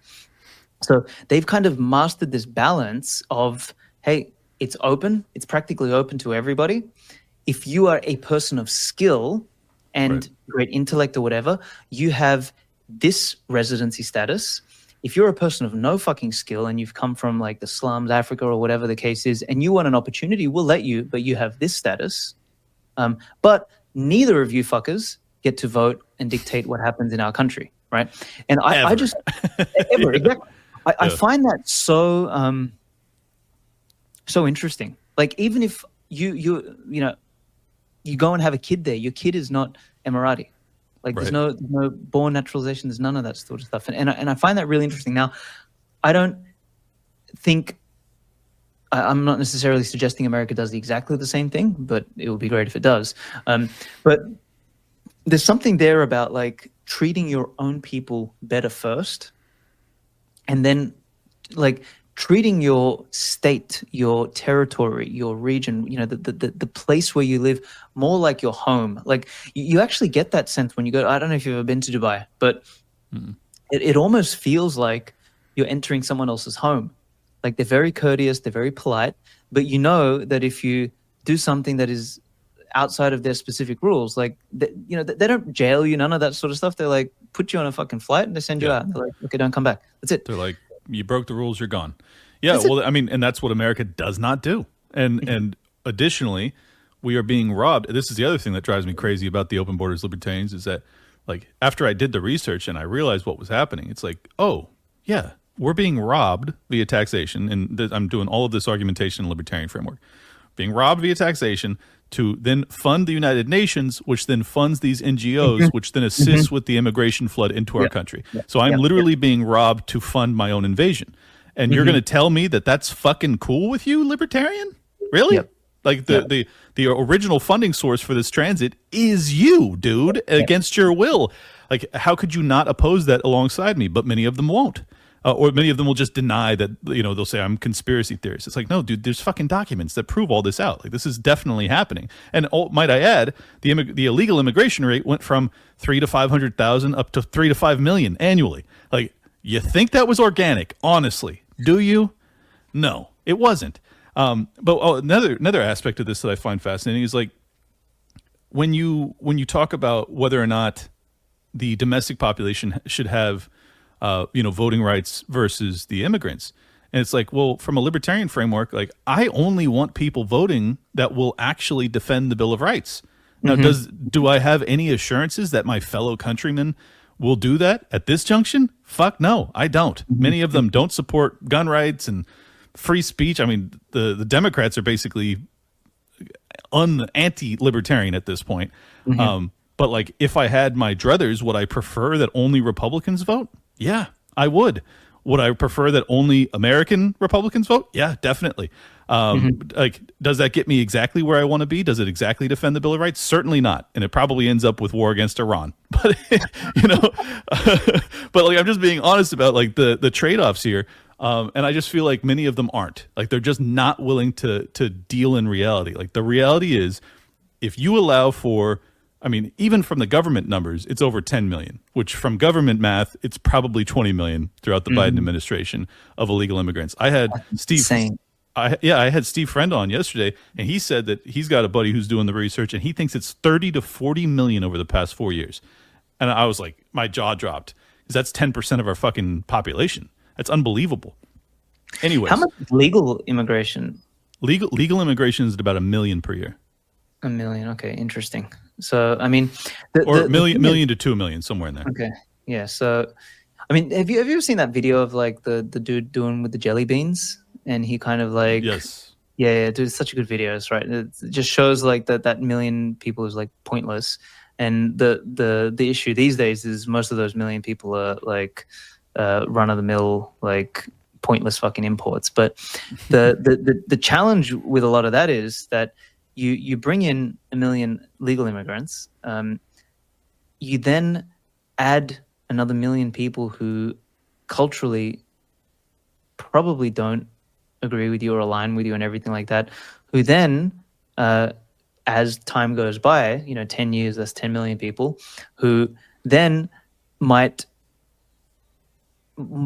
So they've kind of mastered this balance of, hey, it's open. It's practically open to everybody. If you are a person of skill and great intellect or whatever, you have this residency status. If you're a person of no fucking skill and you've come from like the slums, Africa, or whatever the case is, and you want an opportunity, we'll let you, but you have this status. But neither of you fuckers get to vote and dictate what happens in our country, right? And I just ever exactly. I find that so so interesting. Like, even if you go and have a kid there, your kid is not Emirati. Like, there's no born naturalization. There's none of that sort of stuff. And I find that really interesting. Now, I don't think I'm not necessarily suggesting America does exactly the same thing, but it would be great if it does. But there's something there about like treating your own people better first, and then like treating your state, your territory, your region, the place where you live more like your home. Like, you actually get that sense when you go. I don't know if you've ever been to Dubai, but it almost feels like you're entering someone else's home. Like, they're very courteous, they're very polite, but you know that if you do something that is outside of their specific rules. Like, you know, they don't jail you, none of that sort of stuff. They're like, put you on a fucking flight and they send you out. They're like, okay, don't come back. That's it. They're like, you broke the rules, you're gone. Yeah, well, I mean, and that's what America does not do. And additionally, we are being robbed. This is the other thing that drives me crazy about the open borders libertarians is that, like, after I did the research and I realized what was happening, it's like, oh, yeah, we're being robbed via taxation. And I'm doing all of this argumentation in libertarian framework. Being robbed via taxation to then fund the United Nations, which then funds these NGOs, which then assists with the immigration flood into our country. So I'm literally being robbed to fund my own invasion. And you're going to tell me that that's fucking cool with you, libertarian? Really? Like the original funding source for this transit is you, dude, against your will. Like, how could you not oppose that alongside me? But many of them won't. Or many of them will just deny that, you know, they'll say I'm conspiracy theorist. It's like, no, dude, there's fucking documents that prove all this out. Like, this is definitely happening. And might I add, the illegal immigration rate went from 300,000 to 500,000 up to 3 to 5 million annually. Like, you think that was organic? Honestly, do you? No, it wasn't. But another aspect of this that I find fascinating is, like, when you talk about whether or not the domestic population should have voting rights versus the immigrants. And it's like, well, from a libertarian framework, like, I only want people voting that will actually defend the Bill of Rights. Now, do I have any assurances that my fellow countrymen will do that at this junction? Fuck no, I don't. Many of them don't support gun rights and free speech. I mean, the Democrats are basically anti-libertarian at this point. But, like, if I had my druthers, would I prefer that only Republicans vote? Yeah, I would. Would I prefer that only American Republicans vote? Yeah, definitely. Like, does that get me exactly where I want to be? Does it exactly defend the Bill of Rights? Certainly not. And it probably ends up with war against Iran. But, you know, but, like, I'm just being honest about, like, the trade-offs here. And I just feel like many of them aren't. Like, they're just not willing to deal in reality. Like, the reality is, if you allow for, I mean, even from the government numbers, it's over 10 million, which from government math, it's probably 20 million throughout the Biden administration of illegal immigrants. I had I had Steve Friend on yesterday, and he said that he's got a buddy who's doing the research, and he thinks it's 30 to 40 million over the past 4 years. And I was like, my jaw dropped, because that's 10% of our fucking population. That's unbelievable. Anyways, how much legal immigration? Legal immigration is at about 1 million per year. 1 million. Okay, interesting. So, I mean, million to 2 million, somewhere in there. Okay, yeah. So, I mean, have you ever seen that video of, like, the dude doing with the jelly beans, and he kind of, like, yeah, dude, it's such a good video, right? It just shows, like, that million people is, like, pointless, and the issue these days is most of those million people are, like, run of the mill, like, pointless fucking imports. But the challenge with a lot of that is that you bring in 1 million legal immigrants, you then add another 1 million people who culturally probably don't agree with you or align with you and everything like that, who then, as time goes by, 10 years, that's 10 million people, who then might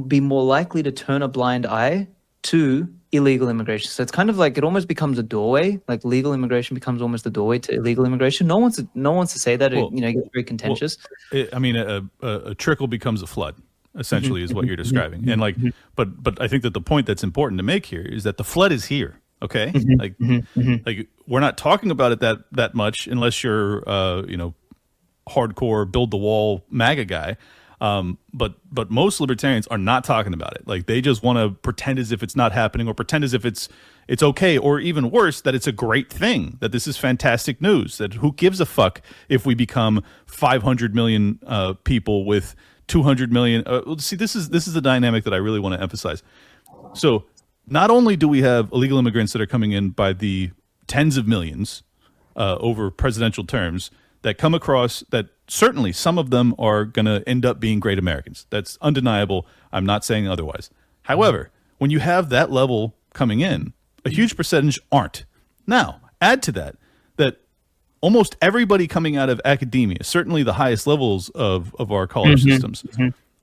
be more likely to turn a blind eye to illegal immigration. So it's kind of like, it almost becomes a doorway. Like, legal immigration becomes almost a doorway to illegal immigration. No one wants to say that. Well, it gets very contentious. Well, I mean, a trickle becomes a flood, essentially, is what you're describing. And, like, but I think that the point that's important to make here is that the flood is here. Okay, like we're not talking about it that much unless you're hardcore build the wall MAGA guy. But most libertarians are not talking about it. Like, they just want to pretend as if it's not happening, or pretend as if it's okay, or even worse, that it's a great thing, that this is fantastic news, that who gives a fuck if we become 500 million people with 200 million. See, this is the dynamic that I really want to emphasize. So not only do we have illegal immigrants that are coming in by the tens of millions over presidential terms that come across, that certainly some of them are going to end up being great Americans. That's undeniable. I'm not saying otherwise. However, when you have that level coming in, a huge percentage aren't. Now, add to that almost everybody coming out of academia, certainly the highest levels of our college systems,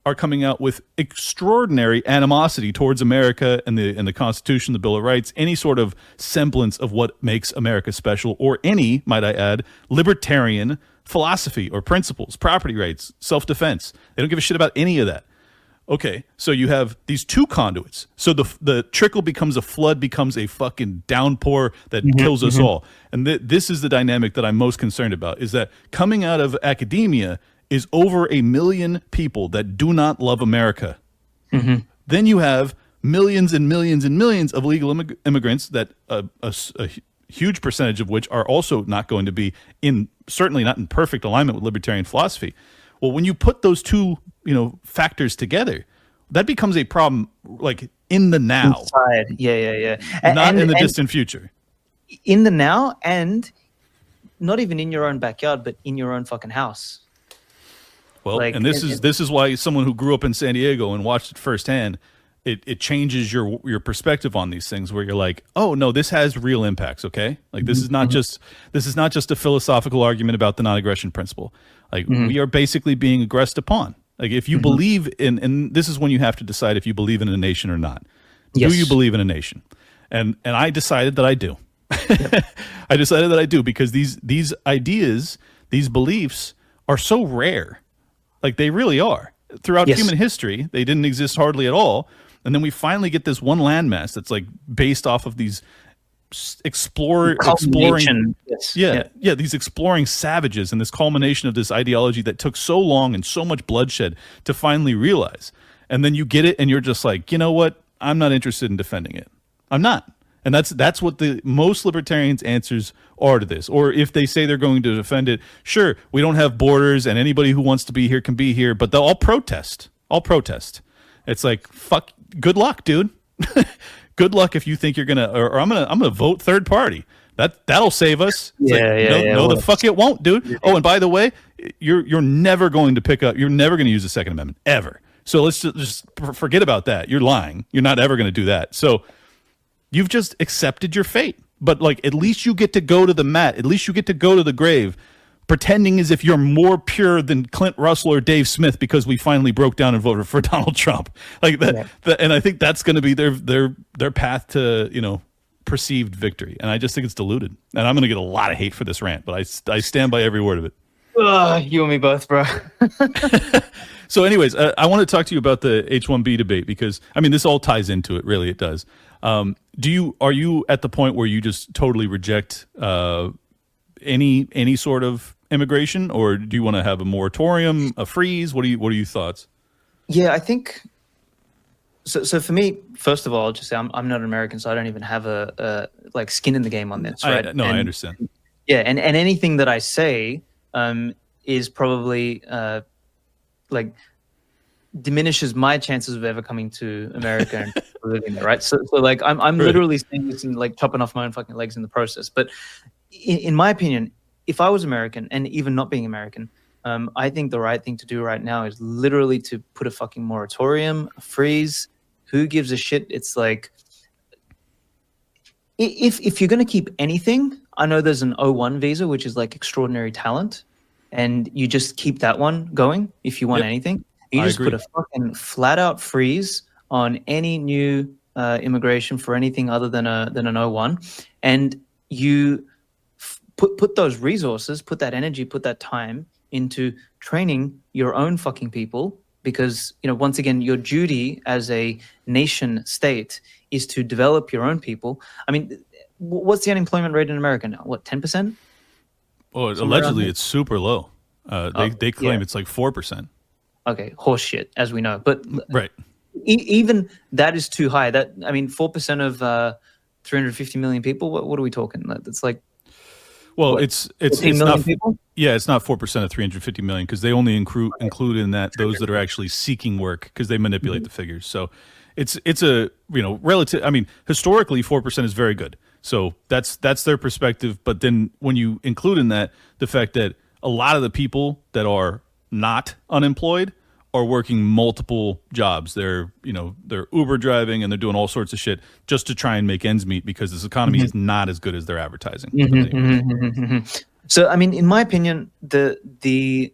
are coming out with extraordinary animosity towards America and the Constitution, the Bill of Rights, any sort of semblance of what makes America special, or any, might I add, libertarian philosophy or principles, property rights, self-defense. They don't give a shit about any of that. Okay, so you have these two conduits. So the trickle becomes a flood, becomes a fucking downpour that kills us all. And this is the dynamic that I'm most concerned about, is that coming out of academia is over 1 million people that do not love America. Then you have millions and millions and millions of legal immigrants that a huge percentage of which are also not going to be certainly not in perfect alignment with libertarian philosophy. Well, when you put those two, factors together, that becomes a problem, like in the now. Inside. Yeah. Not in the distant future. In the now, and not even in your own backyard, but in your own fucking house. Well, and this is why someone who grew up in San Diego and watched it firsthand, it changes your perspective on these things, where you're like, oh no, this has real impacts. Okay, like this is not just a philosophical argument about the non-aggression principle. Like we are basically being aggressed upon. Like if you believe in, and this is when you have to decide if you believe in a nation or not. Yes. Do you believe in a nation? And I decided that I do. I decided that I do, because these ideas, these beliefs are so rare. Like they really are. Throughout human history, they didn't exist hardly at all. And then we finally get this one landmass that's like based off of these exploring, these exploring savages, and this culmination of this ideology that took so long and so much bloodshed to finally realize. And then you get it, and you're just like, you know what? I'm not interested in defending it. I'm not. And that's what the most libertarians' answers are to this. Or if they say they're going to defend it, sure, we don't have borders, and anybody who wants to be here can be here, but they'll all protest. It's like, fuck, good luck, dude. Good luck if you think you're gonna, or I'm gonna vote third party. That'll save us. No, the fuck it won't, dude. Oh, and by the way, you're never going to you're never going to use the Second Amendment ever. So let's just forget about that. You're lying. You're not ever going to do that. So you've just accepted your fate. But like, at least you get to go to the mat. At least you get to go to the grave, pretending as if you're more pure than Clint Russell or Dave Smith because we finally broke down and voted for Donald Trump. Like that, and I think that's going to be their path to, perceived victory. And I just think it's diluted. And I'm going to get a lot of hate for this rant, but I stand by every word of it. You and me both, bro. So anyways, I want to talk to you about the H-1B debate, because I mean, this all ties into it. Really, it does. Are you at the point where you just totally reject any sort of immigration, or do you want to have a moratorium, a freeze? What are your thoughts? Yeah, I think so. For me, first of all, I'll just say I'm not American, so I don't even have a like skin in the game on this, right? I understand. Yeah, and anything that I say is probably like diminishes my chances of ever coming to America and living there, right? So like I'm literally saying this and like chopping off my own fucking legs in the process. But in my opinion, if I was American, and even not being American, I think the right thing to do right now is literally to put a fucking moratorium, a freeze. Who gives a shit? It's like, if you're going to keep anything, I know there's an O1 visa, which is like extraordinary talent, and you just keep that one going if you want anything. You just put a fucking flat out freeze on any new immigration for anything other than an O1, and you put those resources, put that energy, put that time into training your own fucking people, because once again, your duty as a nation state is to develop your own people. I mean, what's the unemployment rate in America now? What, 10%? Well, allegedly it's super low. They claim it's like 4%. Okay, horse shit, as we know. But right, even that is too high. 4% of 350 million people. What are we talking? That's like, well, what, it's not people? Yeah, it's not 4% of 350 million, because they only include in that those that are actually seeking work, because they manipulate the figures. So it's a relative. I mean, historically 4% is very good. So that's their perspective. But then when you include in that the fact that a lot of the people that are not unemployed are working multiple jobs. They're Uber driving, and they're doing all sorts of shit just to try and make ends meet, because this economy is not as good as they're advertising. So, I mean, in my opinion, the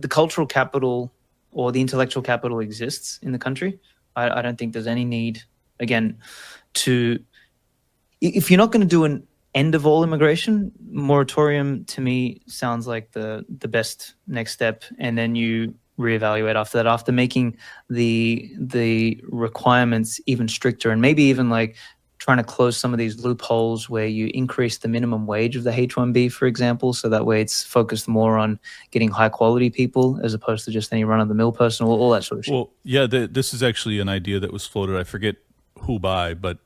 cultural capital or the intellectual capital exists in the country, I don't think there's any need, again, to, if you're not going to do an end of all immigration, moratorium to me sounds like the best next step, and then you reevaluate after that, after making the requirements even stricter, and maybe even like trying to close some of these loopholes where you increase the minimum wage of the H-1B, for example, so that way it's focused more on getting high quality people as opposed to just any run-of-the-mill person, all that sort of shit. Well, yeah, this is actually an idea that was floated. I forget who by, but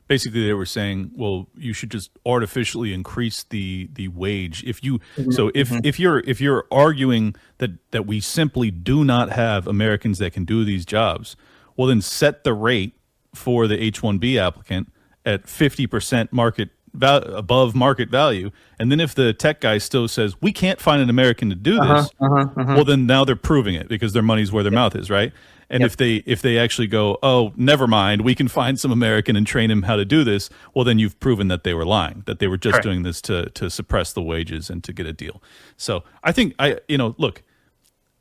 basically they were saying, well, you should just artificially increase the wage. If you so if you're arguing that we simply do not have Americans that can do these jobs, well, then set the rate for the H-1B applicant at 50% above market value, and then if the tech guy still says we can't find an American to do this, well, then now they're proving it because their money's where their mouth is, right? And if they actually go, oh, never mind, we can find some American and train him how to do this, well, then you've proven that they were lying, that they were just doing this to suppress the wages and to get a deal. So I think look,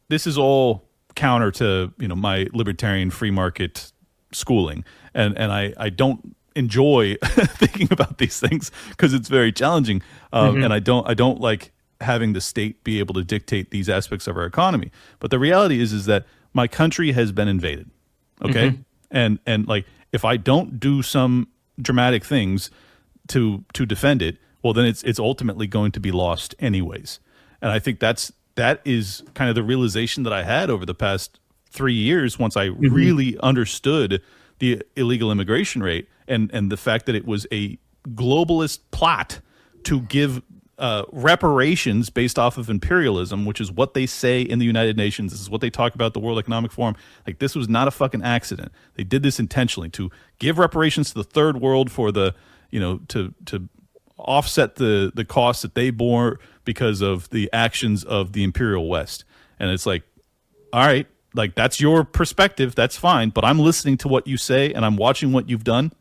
this is all counter to my libertarian free market schooling, and I don't enjoy thinking about these things because it's very challenging, and I don't like having the state be able to dictate these aspects of our economy. But the reality is that my country has been invaded, okay, and like if I don't do some dramatic things to defend it, well, then it's ultimately going to be lost anyways. And I think that is kind of the realization that I had over the past 3 years once I really understood the illegal immigration rate and the fact that it was a globalist plot to give reparations based off of imperialism, which is what they say in the United Nations. This is what they talk about at the World Economic Forum. Like, this was not a fucking accident. They did this intentionally to give reparations to the third world for the, to offset the costs that they bore because of the actions of the Imperial West. And it's like, all right, like that's your perspective. That's fine. But I'm listening to what you say and I'm watching what you've done.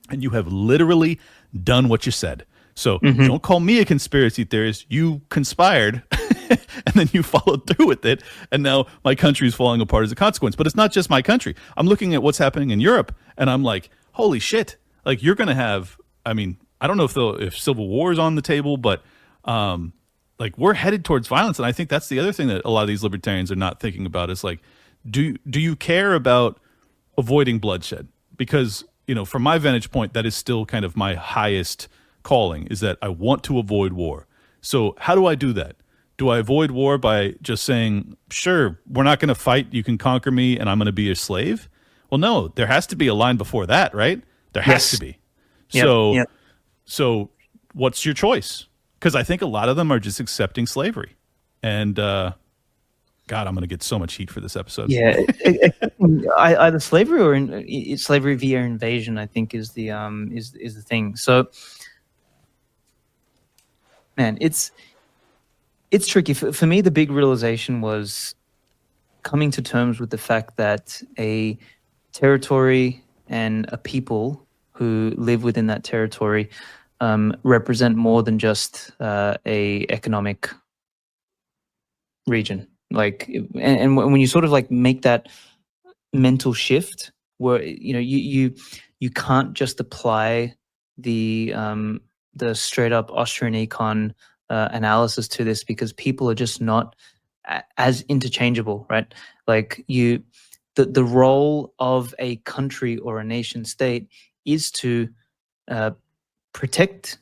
And you have literally done what you said. So don't call me a conspiracy theorist. You conspired and then you followed through with it. And now my country is falling apart as a consequence. But it's not just my country. I'm looking at what's happening in Europe and I'm like, holy shit. Like, you're going to have, I mean, I don't know if civil war is on the table, but like, we're headed towards violence. And I think that's the other thing that a lot of these libertarians are not thinking about is like, do you care about avoiding bloodshed? Because, from my vantage point, that is still kind of my highest calling, is that I want to avoid war. So how do I do that? Do I avoid war by just saying, sure, we're not going to fight, you can conquer me, and I'm going to be a slave? Well, no, there has to be a line before that, right? There has to be. So what's your choice? Because I think a lot of them are just accepting slavery. And God, I'm going to get so much heat for this episode. Yeah, either slavery or slavery via invasion, I think, is the thing. So, man, it's tricky. For me, the big realization was coming to terms with the fact that a territory and a people who live within that territory represent more than just a economic region. Like, and when you sort of like make that mental shift where, you can't just apply the straight up Austrian econ analysis to this, because people are just not as interchangeable, right? Like, the role of a country or a nation state is to protect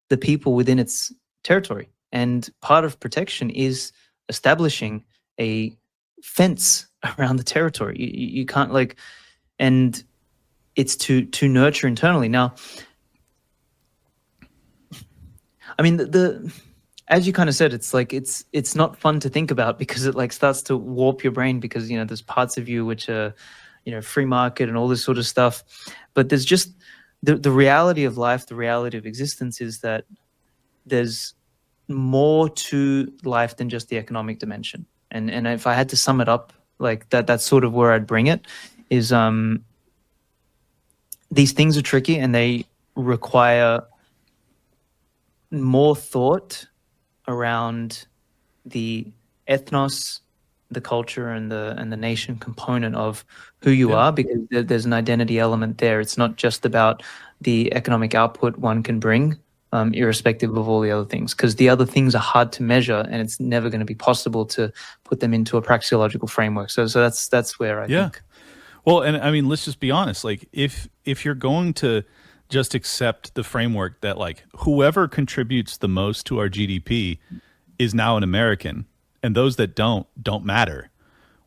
the people within its territory. And part of protection is establishing a fence around the territory. You can't and it's to nurture internally. Now, I mean, as you kind of said, it's like it's not fun to think about, because it like starts to warp your brain, because there's parts of you which are free market and all this sort of stuff, but there's just the reality of life, the reality of existence is that there's more to life than just the economic dimension. And if I had to sum it up like that, that's sort of where I'd bring it, is these things are tricky and they require more thought around the ethnos, the culture and the nation component of who you are, because there's an identity element there. It's not just about the economic output one can bring, irrespective of all the other things, because the other things are hard to measure, and it's never going to be possible to put them into a praxeological framework. So that's where I think. Well, and I mean, let's just be honest. Like, if you're going to just accept the framework that like whoever contributes the most to our GDP is now an American, and those that don't matter,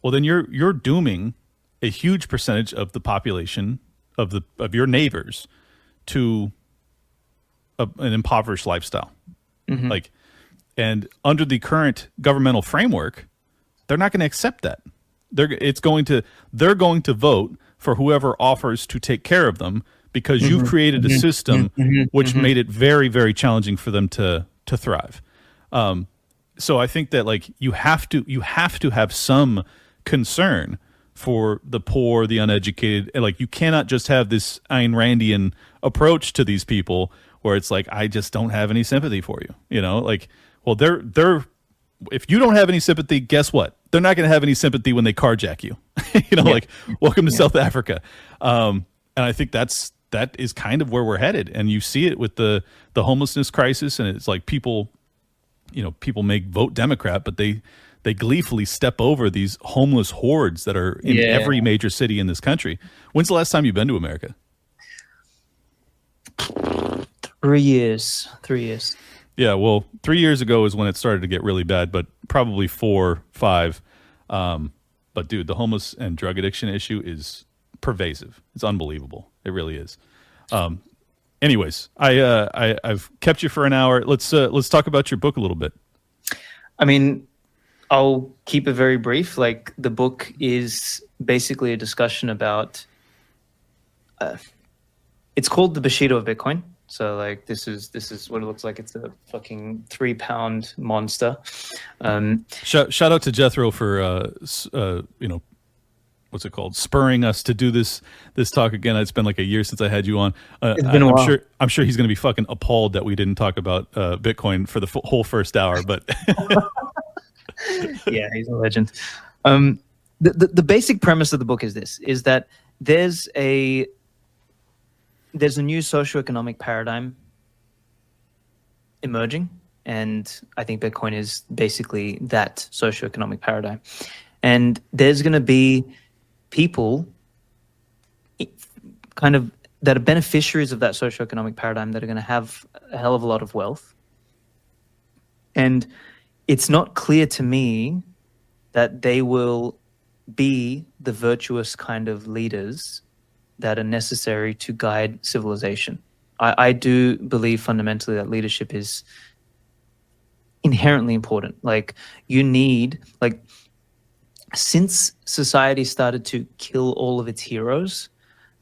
well, then you're dooming a huge percentage of the population of your neighbors to an impoverished lifestyle. Like, and under the current governmental framework, they're not going to accept that. They're going to vote for whoever offers to take care of them, because you've created a system which made it very, very challenging for them to thrive. So I think that like you have to have some concern for the poor, the uneducated. And like, you cannot just have this Ayn Randian approach to these people where it's like, I just don't have any sympathy for you. You know, like, well, they're if you don't have any sympathy, guess what? They're not going to have any sympathy when they carjack you. You know, like, welcome to South Africa. And I think that is kind of where we're headed. And you see it with the homelessness crisis, and it's like people may vote Democrat, but they gleefully step over these homeless hordes that are in every major city in this country. When's the last time you've been to America? 3 years. Yeah, well, 3 years ago is when it started to get really bad, but probably 4, 5. But dude, the homeless and drug addiction issue is pervasive. It's unbelievable. It really is. Anyways, I've kept you for an hour. Let's talk about your book a little bit. I mean, I'll keep it very brief. Like, the book is basically a discussion about. It's called The Bushido of Bitcoin. So like, this is what it looks like. It's a fucking 3-pound monster. Shout out to Jethro for what's it called, spurring us to do this talk again. It's been like a year since I had you on. It's been a while. I'm sure he's going to be fucking appalled that we didn't talk about Bitcoin for the whole first hour. But yeah, he's a legend. The basic premise of the book is this: is that there's a new socioeconomic paradigm emerging, and I think Bitcoin is basically that socioeconomic paradigm. And there's going to be people kind of that are beneficiaries of that socioeconomic paradigm that are going to have a hell of a lot of wealth. And it's not clear to me that they will be the virtuous kind of leaders that are necessary to guide civilization. I do believe fundamentally that leadership is inherently important. Like, you need, like, since society started to kill all of its heroes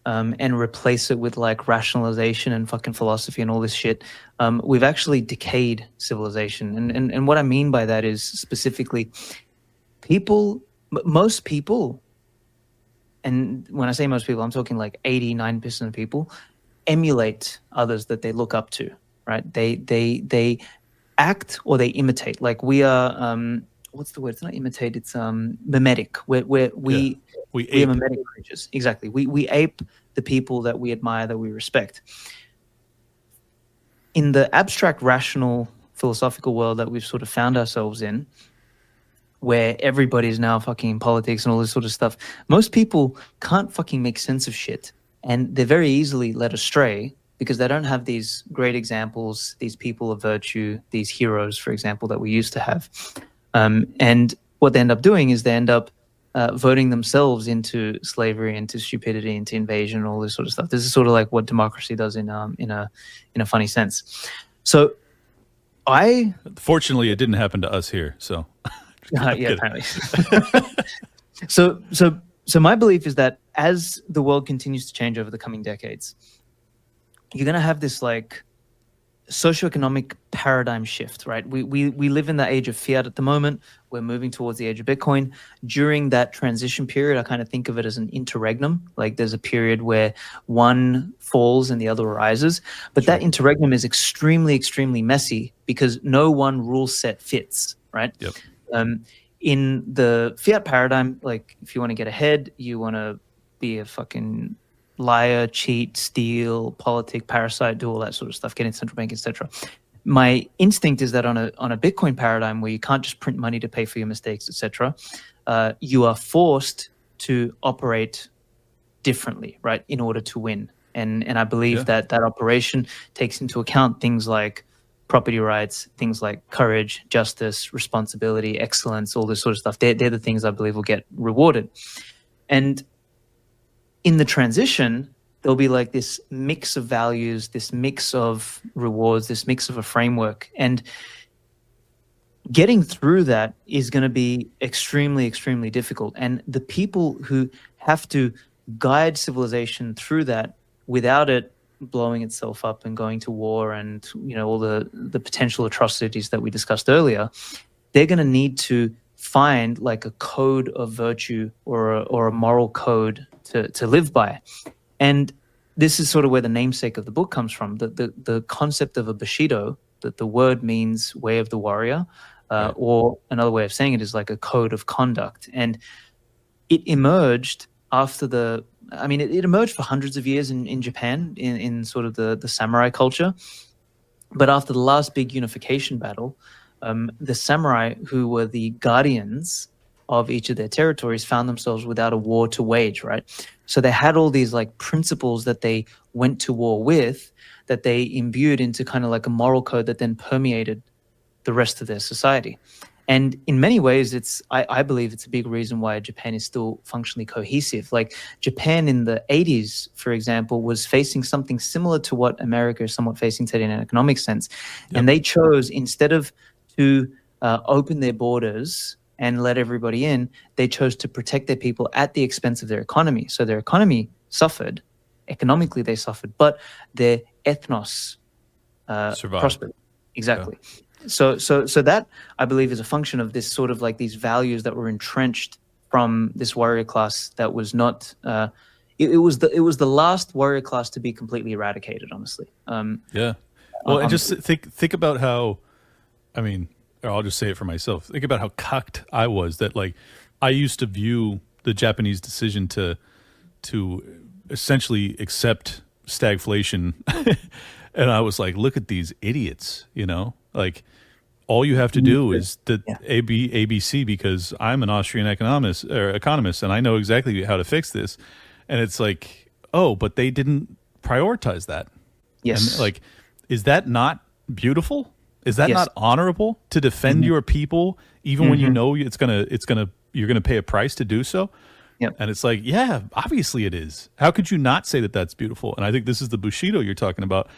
and replace it with like rationalization and fucking philosophy and all this shit, we've actually decayed civilization. And what I mean by that is specifically most people, and when I say most people, I'm talking like 89% of people emulate others that they look up to, right? They act or they imitate. Like, we are, what's the word? It's not imitate, it's mimetic. We are mimetic creatures. Exactly. We ape the people that we admire, that we respect. In the abstract, rational, philosophical world that we've sort of found ourselves in, where everybody's now fucking in politics and all this sort of stuff, most people can't fucking make sense of shit. And they're very easily led astray because they don't have these great examples, these people of virtue, these heroes, for example, that we used to have. And what they end up doing is they end up voting themselves into slavery, into stupidity, into invasion, all this sort of stuff. This is sort of like what democracy does in a funny sense. So fortunately, it didn't happen to us here. So yeah, apparently. So my belief is that as the world continues to change over the coming decades, you're going to have this like socioeconomic paradigm shift, right? We live in the age of fiat at the moment. We're moving towards the age of Bitcoin. During that transition period, I kind of think of it as an interregnum. Like, there's a period where one falls and the other rises. But that interregnum is extremely, extremely messy because no one rule set fits, right? Yep. in the fiat paradigm, like if you want to get ahead, you want to be a fucking liar, cheat, steal, politic, parasite, do all that sort of stuff, get in central bank, etc. My instinct is that on a Bitcoin paradigm where you can't just print money to pay for your mistakes, etc., you are forced to operate differently, right, in order to win. And I believe that operation takes into account things like property rights, things like courage, justice, responsibility, excellence, all this sort of stuff. They're the things I believe will get rewarded. And in the transition, there'll be like this mix of values, this mix of rewards, this mix of a framework. And getting through that is going to be extremely, extremely difficult. And the people who have to guide civilization through that without it blowing itself up and going to war and, you know, all the potential atrocities that we discussed earlier, they're going to need to find like a code of virtue or a moral code to live by. And this is sort of where the namesake of the book comes from. The concept of a Bushido, that the word means way of the warrior, or another way of saying it is like a code of conduct. And it emerged after it emerged for hundreds of years in Japan, in sort of the samurai culture. But after the last big unification battle, the samurai, who were the guardians of each of their territories, found themselves without a war to wage, right? So they had all these like principles that they went to war with, that they imbued into kind of like a moral code that then permeated the rest of their society. And in many ways, I believe it's a big reason why Japan is still functionally cohesive. Like Japan in the 80s, for example, was facing something similar to what America is somewhat facing today in an economic sense. Yep. And they chose, instead of to open their borders and let everybody in, they chose to protect their people at the expense of their economy. So their economy suffered, economically they suffered, but their ethnos prospered. Exactly. Yeah. So that, I believe, is a function of this sort of like these values that were entrenched from this warrior class that was not. It was the last warrior class to be completely eradicated, honestly. Yeah. Well, and just think about how, I mean, or I'll just say it for myself. Think about how cucked I was that like I used to view the Japanese decision to essentially accept stagflation, and I was like, look at these idiots, you know, like. All you have to do is the ABC, because I'm an Austrian economist, and I know exactly how to fix this. And it's like, oh, but they didn't prioritize that. Yes. And like, is that not beautiful? Is that not honorable to defend your people, even when you know you're gonna pay a price to do so? Yep. And it's like, yeah, obviously it is. How could you not say that that's beautiful? And I think this is the Bushido you're talking about.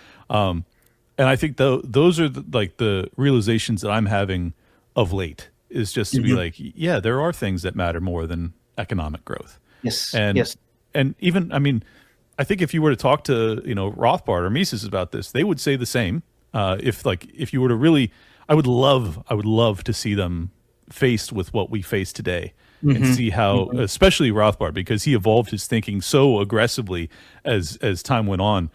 And I think those are the realizations that I'm having of late, is just to be like, yeah, there are things that matter more than economic growth. Yes. And even, I mean, I think if you were to talk to, you know, Rothbard or Mises about this, they would say the same. If you were to really, I would love to see them faced with what we face today and see how, especially Rothbard, because he evolved his thinking so aggressively as time went on.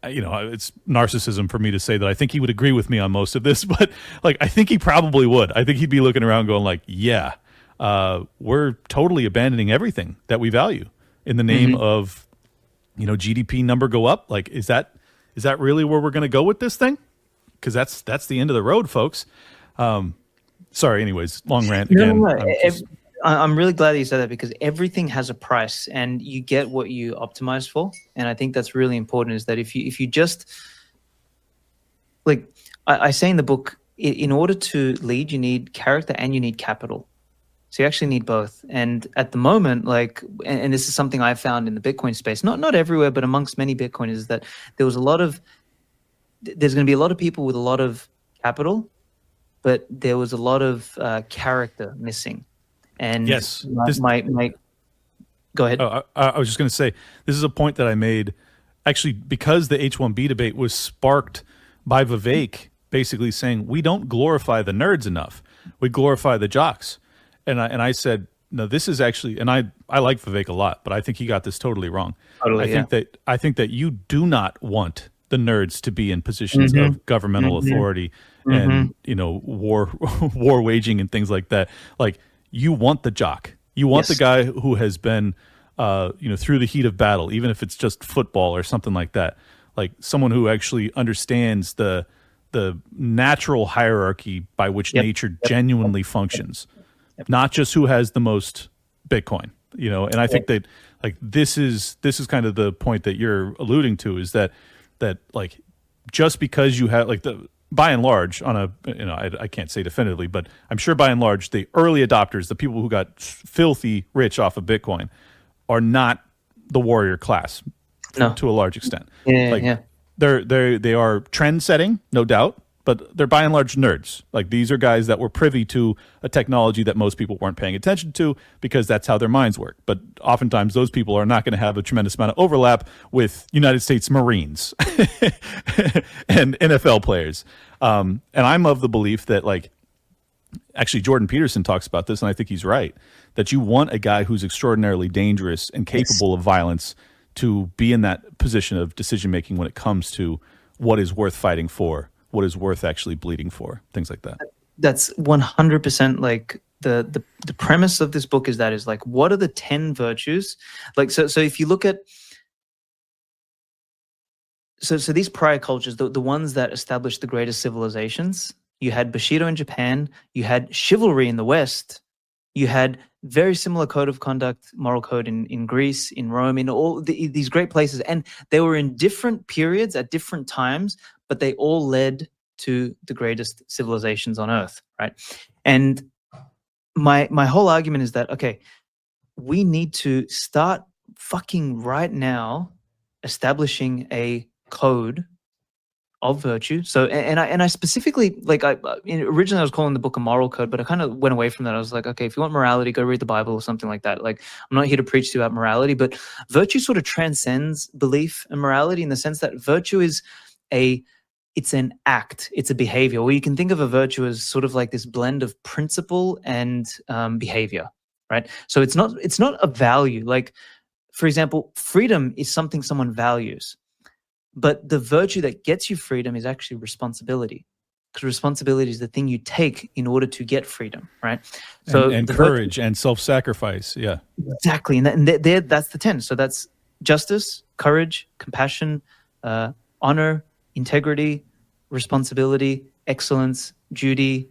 You know, it's narcissism for me to say that I think he would agree with me on most of this, but like, I think he probably would. I think he'd be looking around going like, yeah, we're totally abandoning everything that we value in the name of, you know, GDP number go up. Like, is that really where we're going to go with this thing? Because that's the end of the road, folks. Sorry, anyways, long rant again. No. I'm really glad that you said that, because everything has a price and you get what you optimize for. And I think that's really important, is that if you just, like I say in the book, in order to lead, you need character and you need capital. So you actually need both. And at the moment, like, and this is something I found in the Bitcoin space, not everywhere, but amongst many Bitcoiners, is that there's going to be a lot of people with a lot of capital, but there was a lot of character missing. And yes, go ahead. I was just going to say, this is a point that I made actually because the H-1B debate was sparked by Vivek basically saying, we don't glorify the nerds enough. We glorify the jocks. And I said, no, this is actually, and I like Vivek a lot, but I think he got this totally wrong. Totally, I think that you do not want the nerds to be in positions of governmental authority and war war waging and things like that. Like, you want the jock, you want the guy who has been through the heat of battle, even if it's just football or something like that. Like, someone who actually understands the natural hierarchy by which nature genuinely functions, not just who has the most Bitcoin. And I think that, like, this is kind of the point that you're alluding to, is that like, just because you have, like, by and large, on a, I can't say definitively, but I'm sure by and large, the early adopters, the people who got filthy rich off of Bitcoin, are not the warrior class to a large extent. They are trend setting, no doubt, but they're by and large nerds. Like, these are guys that were privy to a technology that most people weren't paying attention to, because that's how their minds work. But oftentimes those people are not going to have a tremendous amount of overlap with United States Marines and NFL players. And I'm of the belief that, like, actually Jordan Peterson talks about this, and I think he's right, that you want a guy who's extraordinarily dangerous and capable of violence to be in that position of decision making when it comes to what is worth fighting for, what is worth actually bleeding for, things like that. That's 100% like the premise of this book is like, what are the 10 virtues? Like, so if you look at, so these prior cultures, the ones that established the greatest civilizations, you had Bushido in Japan, you had chivalry in the West, you had very similar code of conduct, moral code in Greece, in Rome, in all these great places. And they were in different periods at different times, but they all led to the greatest civilizations on Earth, right? And my whole argument is that, okay, we need to start fucking right now establishing a code of virtue. So, and I specifically, like, originally I was calling the book a moral code, but I kind of went away from that. I was like, okay, if you want morality, go read the Bible or something like that. Like, I'm not here to preach to you about morality, but virtue sort of transcends belief and morality, in the sense that virtue is it's an act, it's a behavior. Or you can think of a virtue as sort of like this blend of principle and behavior, right? So it's not a value. Like, for example, freedom is something someone values. But the virtue that gets you freedom is actually responsibility, because responsibility is the thing you take in order to get freedom, right? So and courage and self-sacrifice, yeah. Exactly, and that's the 10. So that's justice, courage, compassion, honor, integrity, responsibility, excellence, duty,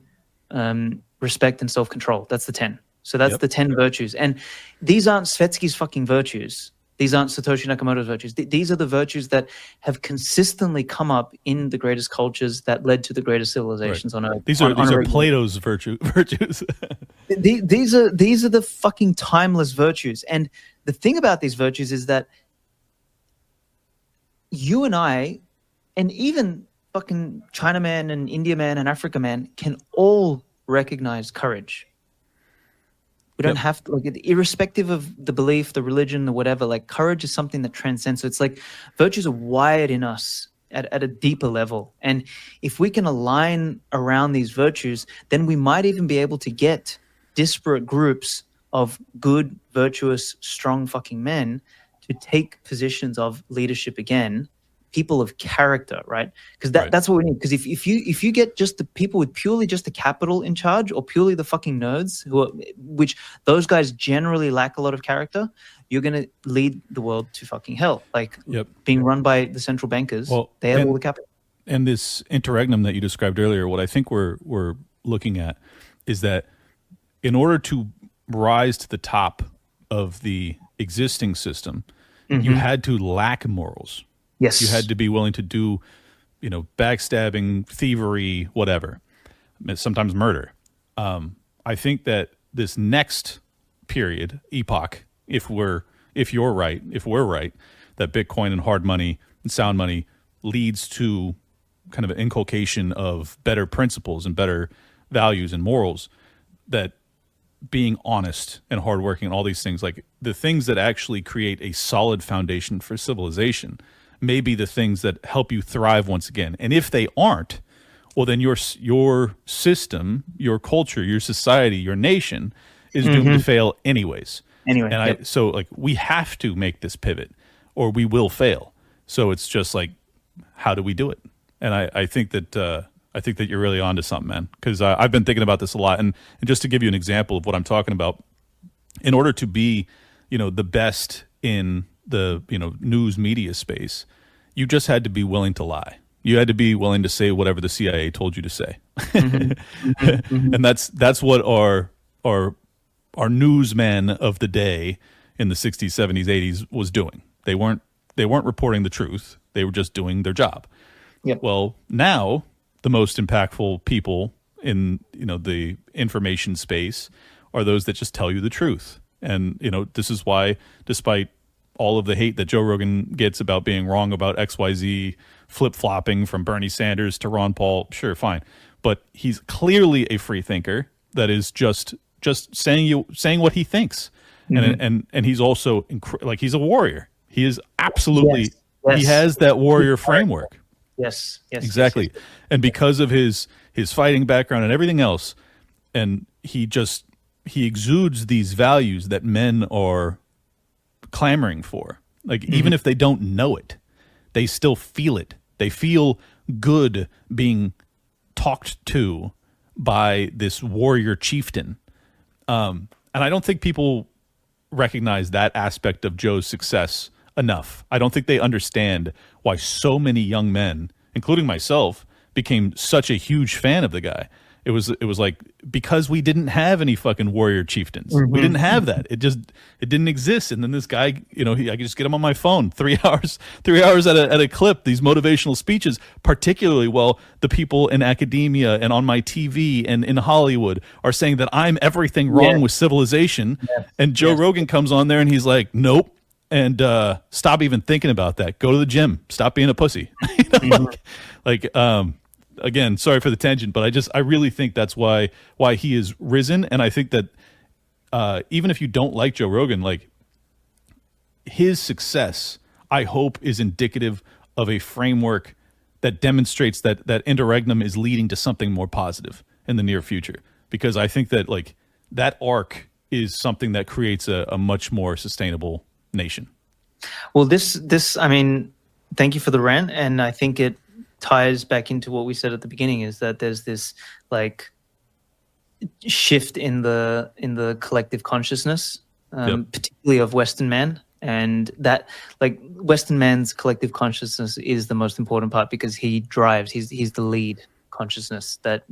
respect, and self-control. That's the 10. So that's the 10 virtues. And these aren't Svetsky's fucking virtues. These aren't Satoshi Nakamoto's virtues. These are the virtues that have consistently come up in the greatest cultures that led to the greatest civilizations on Earth. These are Plato's virtues. These are the fucking timeless virtues. And the thing about these virtues is that you and I, and even fucking China man and India man and Africa man, can all recognize courage. We don't have to, like, irrespective of the belief, the religion, the whatever, like, courage is something that transcends. So it's like virtues are wired in us at a deeper level. And if we can align around these virtues, then we might even be able to get disparate groups of good, virtuous, strong fucking men to take positions of leadership again, people of character, right? Because that's what we need. Because if you get just the people with purely just the capital in charge, or purely the fucking nerds, which those guys generally lack a lot of character, you're going to lead the world to fucking hell. Like, being run by the central bankers, they have all the capital. And this interregnum that you described earlier, what I think we're looking at is that in order to rise to the top of the existing system, you had to lack morals. Yes. You had to be willing to do, backstabbing, thievery, whatever, sometimes murder. I think that this next period, epoch, if we're right, that Bitcoin and hard money and sound money leads to kind of an inculcation of better principles and better values and morals, that being honest and hardworking and all these things, like the things that actually create a solid foundation for civilization, may be the things that help you thrive once again. And if they aren't, well, then your system, your culture, your society, your nation is doomed to fail anyways. And so like, we have to make this pivot or we will fail. So it's just like, how do we do it? And I think that I think that you're really onto something, man, because I've been thinking about this a lot. And just to give you an example of what I'm talking about, in order to be, the best in the, news media space, you just had to be willing to lie. You had to be willing to say whatever the CIA told you to say. And that's what our newsman of the day in the 60s, 70s, 80s was doing. They weren't reporting the truth. They were just doing their job. Yep. Well, now the most impactful people in, the information space are those that just tell you the truth. And, this is why, despite all of the hate that Joe Rogan gets about being wrong about XYZ, flip-flopping from Bernie Sanders to Ron Paul, sure, fine. But he's clearly a free thinker that is just saying what he thinks. And he's also he's a warrior. He is absolutely he has that warrior framework. Yes, exactly. Yes. And because of his fighting background and everything else, and he exudes these values that men are clamoring for. Even if they don't know it, they still feel it. They feel good being talked to by this warrior chieftain. And I don't think people recognize that aspect of Joe's success enough. I don't think they understand why so many young men, including myself, became such a huge fan of the guy. It was like, because we didn't have any fucking warrior chieftains. We didn't have that. It didn't exist. And then this guy, I could just get him on my phone, 3 hours at a clip, these motivational speeches, particularly while the people in academia and on my TV and in Hollywood are saying that I'm everything wrong with civilization. Yes. And Joe Rogan comes on there and he's like, nope. And stop even thinking about that. Go to the gym. Stop being a pussy. Again, sorry for the tangent, but I really think that's why he is risen. And I think that even if you don't like Joe Rogan, his success, I hope, is indicative of a framework that demonstrates that interregnum is leading to something more positive in the near future. Because I think that that arc is something that creates a much more sustainable nation. Well, this, I mean, thank you for the rant, and I think it ties back into what we said at the beginning, is that there's this shift in the collective consciousness, particularly of Western man, and that Western man's collective consciousness is the most important part because he drives. He's the lead consciousness that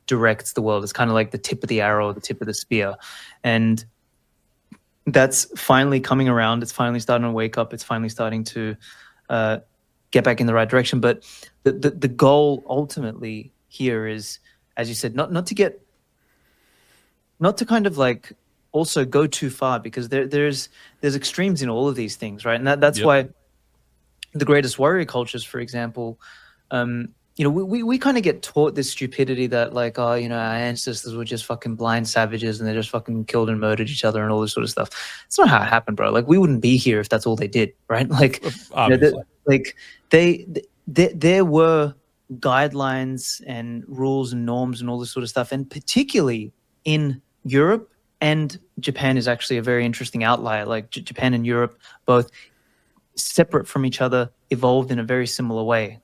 directs the world. It's kind of like the tip of the arrow, the tip of the spear, and that's finally coming around. It's finally starting to wake up. It's finally starting to get back in the right direction. But the goal ultimately here is, as you said, not to kind of also go too far, because there's extremes in all of these things, right? And that's why the greatest warrior cultures, for example, we kind of get taught this stupidity that our ancestors were just fucking blind savages and they just fucking killed and murdered each other and all this sort of stuff. It's not how it happened, bro. We wouldn't be here if that's all they did, right? There were guidelines and rules and norms and all this sort of stuff, and particularly in Europe, and Japan is actually a very interesting outlier. Japan and Europe, both separate from each other, evolved in a very similar way,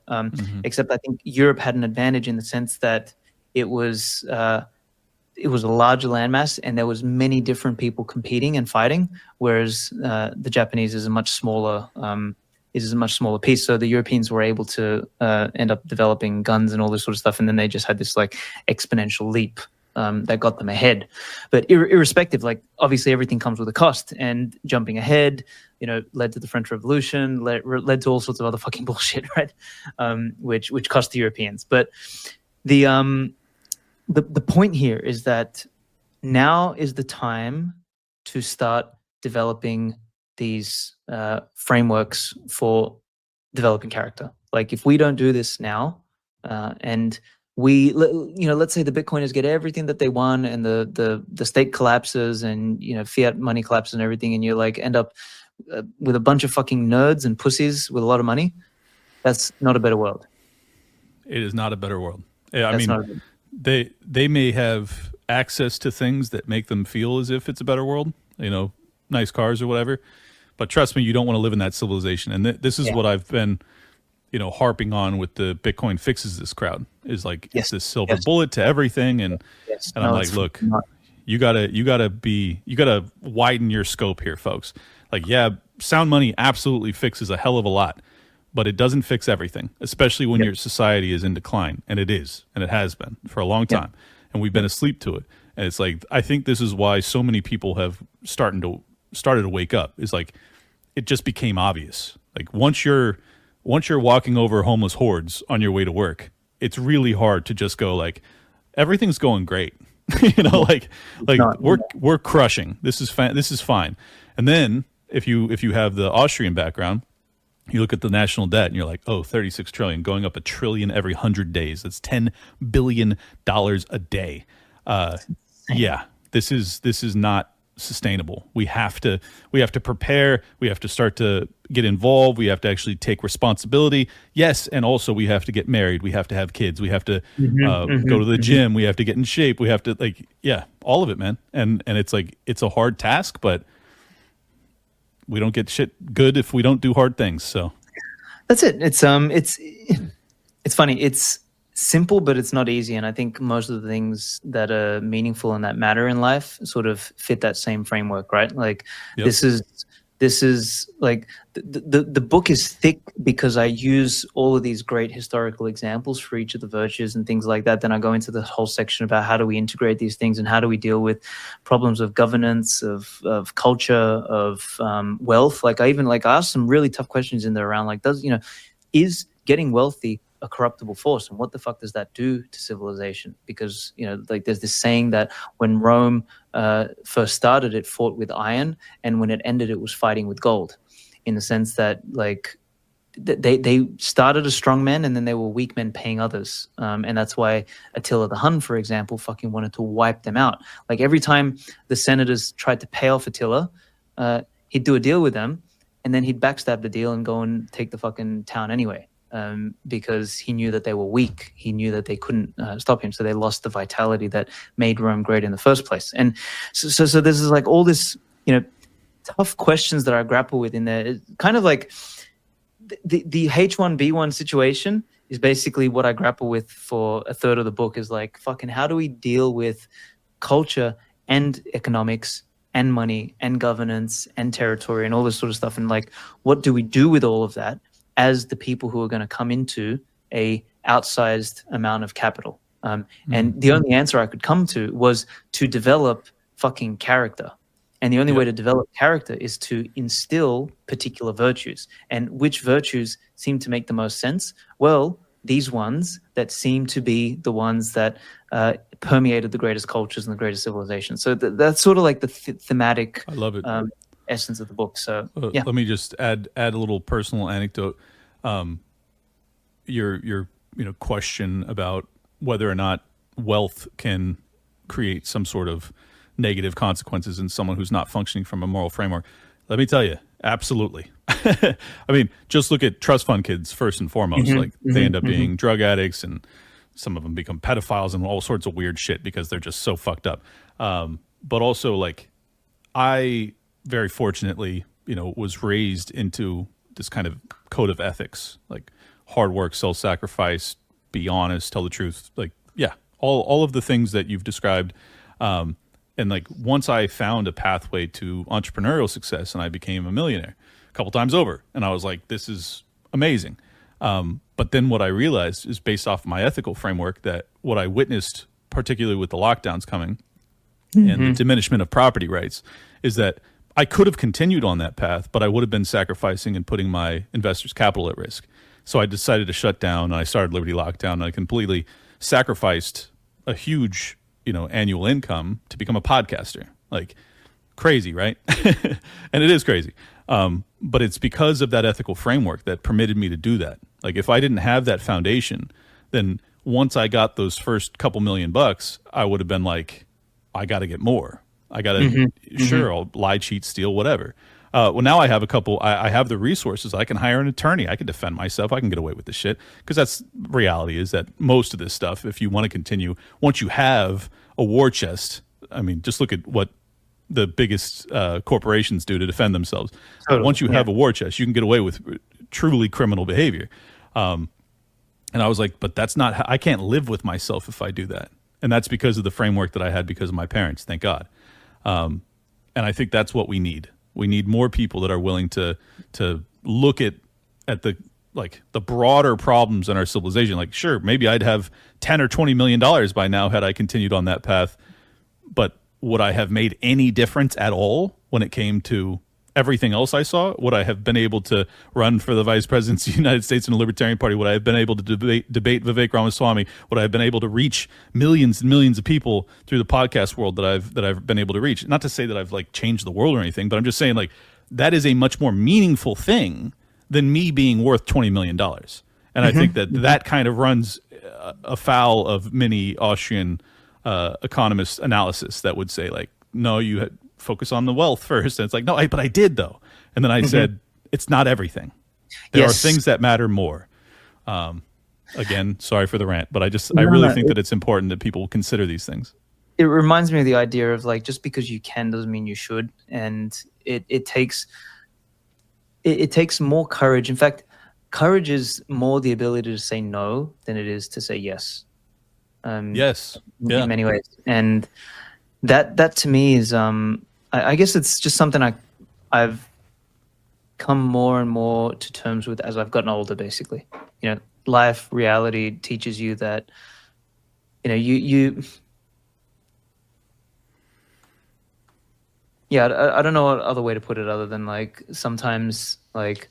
except I think Europe had an advantage in the sense that it was a larger landmass and there was many different people competing and fighting, whereas the Japanese is a much smaller piece. So the Europeans were able to end up developing guns and all this sort of stuff, and then they just had this exponential leap that got them ahead. But irrespective, obviously everything comes with a cost, and jumping ahead, led to the French Revolution, led to all sorts of other fucking bullshit, right? Which cost the Europeans. But the point here is that now is the time to start developing these frameworks for developing character. If we don't do this now, and let's say the Bitcoiners get everything that they want, and the state collapses, and fiat money collapses and everything, and you end up with a bunch of fucking nerds and pussies with a lot of money. That's not a better world. It is not a better world. I mean, they may have access to things that make them feel as if it's a better world, nice cars or whatever. But trust me, you don't want to live in that civilization. And this is what I've been, harping on with the Bitcoin fixes this crowd is like, Yes. it's this silver Yes. bullet to everything. And Yes. and I'm No, like, it's look, not. you gotta widen your scope here, folks. Like, yeah, sound money absolutely fixes a hell of a lot, but it doesn't fix everything, especially when your society is in decline. And it is, and it has been for a long time. And we've been asleep to it. And it's like, I think this is why so many people have started to wake up. Is like, it just became obvious. Like once you're walking over homeless hordes on your way to work, it's really hard to just go like, everything's going great. like we're crushing. This is fine. And then if you have the Austrian background, you look at the national debt and you're like, oh, 36 trillion, going up $1 trillion every 100 days. That's $10 billion a day. Yeah, this is not sustainable. We have to prepare. We have to start to get involved. We have to actually take responsibility. Yes, and also we have to get married. We have to have kids. We have to go to the gym. We have to get in shape. We have to all of it, man. And it's like, it's a hard task, but we don't get shit good if we don't do hard things. So That's it. It's funny. It's simple, but it's not easy. And I think most of the things that are meaningful and that matter in life sort of fit that same framework, right? Like this is like the book is thick because I use all of these great historical examples for each of the virtues and things like that. Then I go into the whole section about how do we integrate these things and how do we deal with problems of governance, of culture, of wealth. Like I asked some really tough questions in there around like, is getting wealthy a corruptible force, and what the fuck does that do to civilization? Because like there's this saying that when Rome first started, it fought with iron, and when it ended, it was fighting with gold, in the sense that like they started as strong men and then they were weak men paying others, and that's why Attila the Hun, for example, fucking wanted to wipe them out. Like every time the senators tried to pay off Attila, he'd do a deal with them, and then he'd backstab the deal and go and take the fucking town anyway. Because he knew that they were weak. He knew that they couldn't stop him. So they lost the vitality that made Rome great in the first place. And so this is like all this, tough questions that I grapple with in there. It's kind of like the H1B1 situation is basically what I grapple with for a third of the book, is like, fucking how do we deal with culture and economics and money and governance and territory and all this sort of stuff? And like, what do we do with all of that as the people who are going to come into a outsized amount of capital? And the only answer I could come to was to develop fucking character. And the only way to develop character is to instill particular virtues. And which virtues seem to make the most sense? Well, these ones that seem to be the ones that permeated the greatest cultures and the greatest civilizations. So that's sort of like the thematic I love it. essence of the book. So let me just add a little personal anecdote. Your question about whether or not wealth can create some sort of negative consequences in someone who's not functioning from a moral framework. Let me tell you, absolutely. I mean, just look at trust fund kids first and foremost. They end up being drug addicts, and some of them become pedophiles and all sorts of weird shit because they're just so fucked up. But also, like, I very fortunately, was raised into this kind of code of ethics, like hard work, self-sacrifice, be honest, tell the truth, like, all of the things that you've described. And like, once I found a pathway to entrepreneurial success and I became a millionaire a couple times over, and I was like, this is amazing. But then what I realized is, based off my ethical framework, that what I witnessed, particularly with the lockdowns coming and the diminishment of property rights, is that I could have continued on that path, but I would have been sacrificing and putting my investors' capital at risk. So I decided to shut down, and I started Liberty Lockdown, and I completely sacrificed a huge, annual income to become a podcaster. Like, crazy, right? And it is crazy. But it's because of that ethical framework that permitted me to do that. Like, if I didn't have that foundation, then once I got those first couple $1,000,000, I would have been like, I got to get more. I got to, sure, I'll lie, cheat, steal, whatever. Well, now I have I have the resources. I can hire an attorney. I can defend myself. I can get away with this shit. Because that's reality, is that most of this stuff, if you want to continue, once you have a war chest, I mean, just look at what the biggest corporations do to defend themselves. Totally. Once you have a war chest, you can get away with truly criminal behavior. And I was like, but that's not, I can't live with myself if I do that. And that's because of the framework that I had because of my parents, thank God. And I think that's what we need. We need more people that are willing to look at the broader problems in our civilization. Like, sure, maybe I'd have $10 or $20 million by now had I continued on that path. But would I have made any difference at all when it came to everything else I saw? Would I have been able to run for the vice presidency of the United States in the Libertarian Party? Would I have been able to debate Vivek Ramaswamy? Would I have been able to reach millions and millions of people through the podcast world that I've been able to reach? Not to say that I've like changed the world or anything, but I'm just saying like that is a much more meaningful thing than me being worth $20 million. And I think that kind of runs afoul of many Austrian economist analysis that would say like, no, you had focus on the wealth first. And it's like, no, but I did though. And then I said, it's not everything. There are things that matter more. Again, sorry for the rant, but I really think that it's important that people consider these things. It reminds me of the idea of like, just because you can doesn't mean you should. And it takes more courage. In fact, courage is more the ability to say no than it is to say yes. Yes. In many ways. And that to me is, I guess it's just something I've come more and more to terms with as I've gotten older, basically. You know, life, reality teaches you that, you know, I don't know what other way to put it other than like sometimes like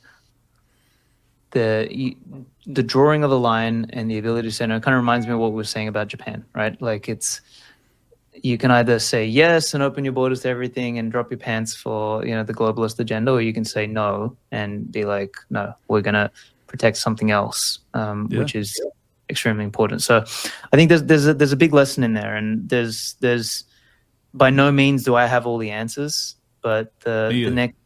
the drawing of the line and the ability to say no kind of reminds me of what we were saying about Japan, right? Like you can either say yes and open your borders to everything and drop your pants for, you know, the globalist agenda, or you can say no and be like, no, we're going to protect something else, which is extremely important. So I think there's a big lesson in there, and there's by no means do I have all the answers, but the next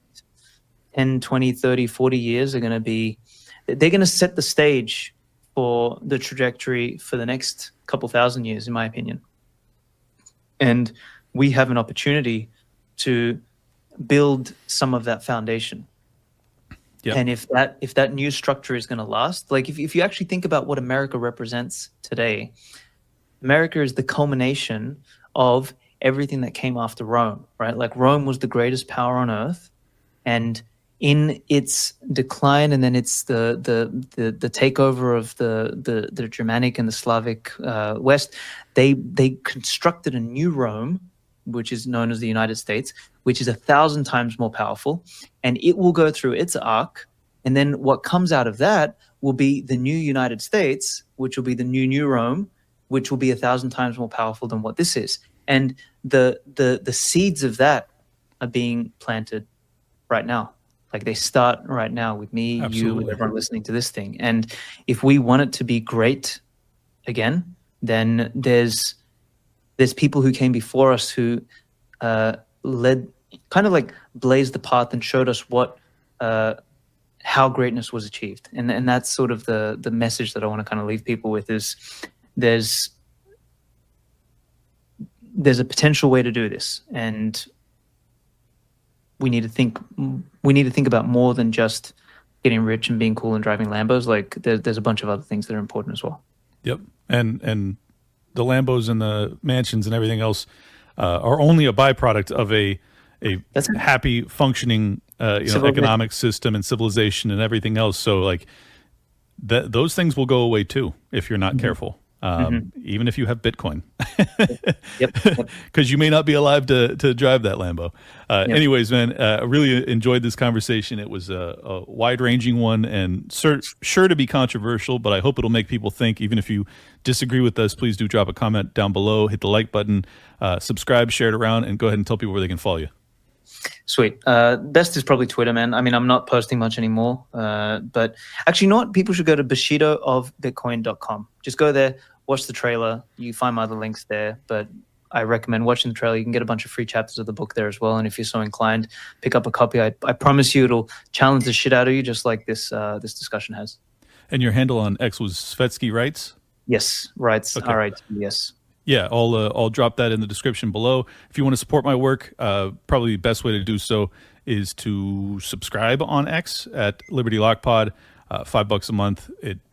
10, 20, 30, 40 years are going to be, they're going to set the stage for the trajectory for the next couple thousand years, in my opinion. And we have an opportunity to build some of that foundation. Yep. And if that new structure is going to last, like if you actually think about what America represents today, America is the culmination of everything that came after Rome, right? Like Rome was the greatest power on earth, and in its decline, and then it's the takeover of the Germanic and the Slavic West, they constructed a new Rome, which is known as the United States, which is 1,000 times more powerful, and it will go through its arc, and then what comes out of that will be the new United States, which will be the new Rome, which will be 1,000 times more powerful than what this is. And the seeds of that are being planted right now. Like they start right now with me, Absolutely. You, with everyone listening to this thing. And if we want it to be great again, then there's people who came before us who led, kind of like blazed the path and showed us what how greatness was achieved. And that's sort of the message that I want to kind of leave people with is there's a potential way to do this, and we need to think about more than just getting rich and being cool and driving Lambos. Like there's a bunch of other things that are important as well. Yep. And the Lambos and the mansions and everything else are only a byproduct of a happy functioning economic system and civilization and everything else. So like those things will go away too if you're not careful. Even if you have Bitcoin, because you may not be alive to drive that Lambo. Anyways, man, I really enjoyed this conversation. It was a wide-ranging one and sure to be controversial, but I hope it'll make people think. Even if you disagree with us, please do drop a comment down below, hit the like button, subscribe, share it around, and go ahead and tell people where they can follow you. Sweet. Best is probably Twitter, man. I mean, I'm not posting much anymore, but actually, you know what? People should go to bushidoofbitcoin.com. Just go there, watch the trailer. You find my other links there, but I recommend watching the trailer. You can get a bunch of free chapters of the book there as well. And if you're so inclined, pick up a copy. I promise you it'll challenge the shit out of you, just like this discussion has. And your handle on X was Svetsky Writes? Yes, Writes. Okay. R-I-T-S. Yeah, I'll drop that in the description below. If you want to support my work, probably the best way to do so is to subscribe on X at Liberty Lock Pod. $5 a month.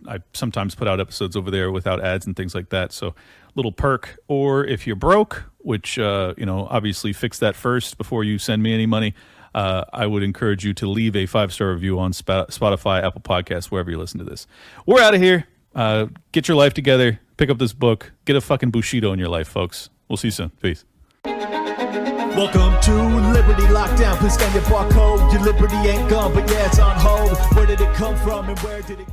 I sometimes put out episodes over there without ads and things like that. So little perk. Or if you're broke, which, obviously fix that first before you send me any money. I would encourage you to leave a 5-star review on Spotify, Apple Podcasts, wherever you listen to this. We're out of here. Get your life together. Pick up this book. Get a fucking Bushido in your life, folks. We'll see you soon. Peace. Welcome to Liberty Lockdown. Please scan your barcode. Your liberty ain't gone, but yeah, it's on hold. Where did it come from and where did it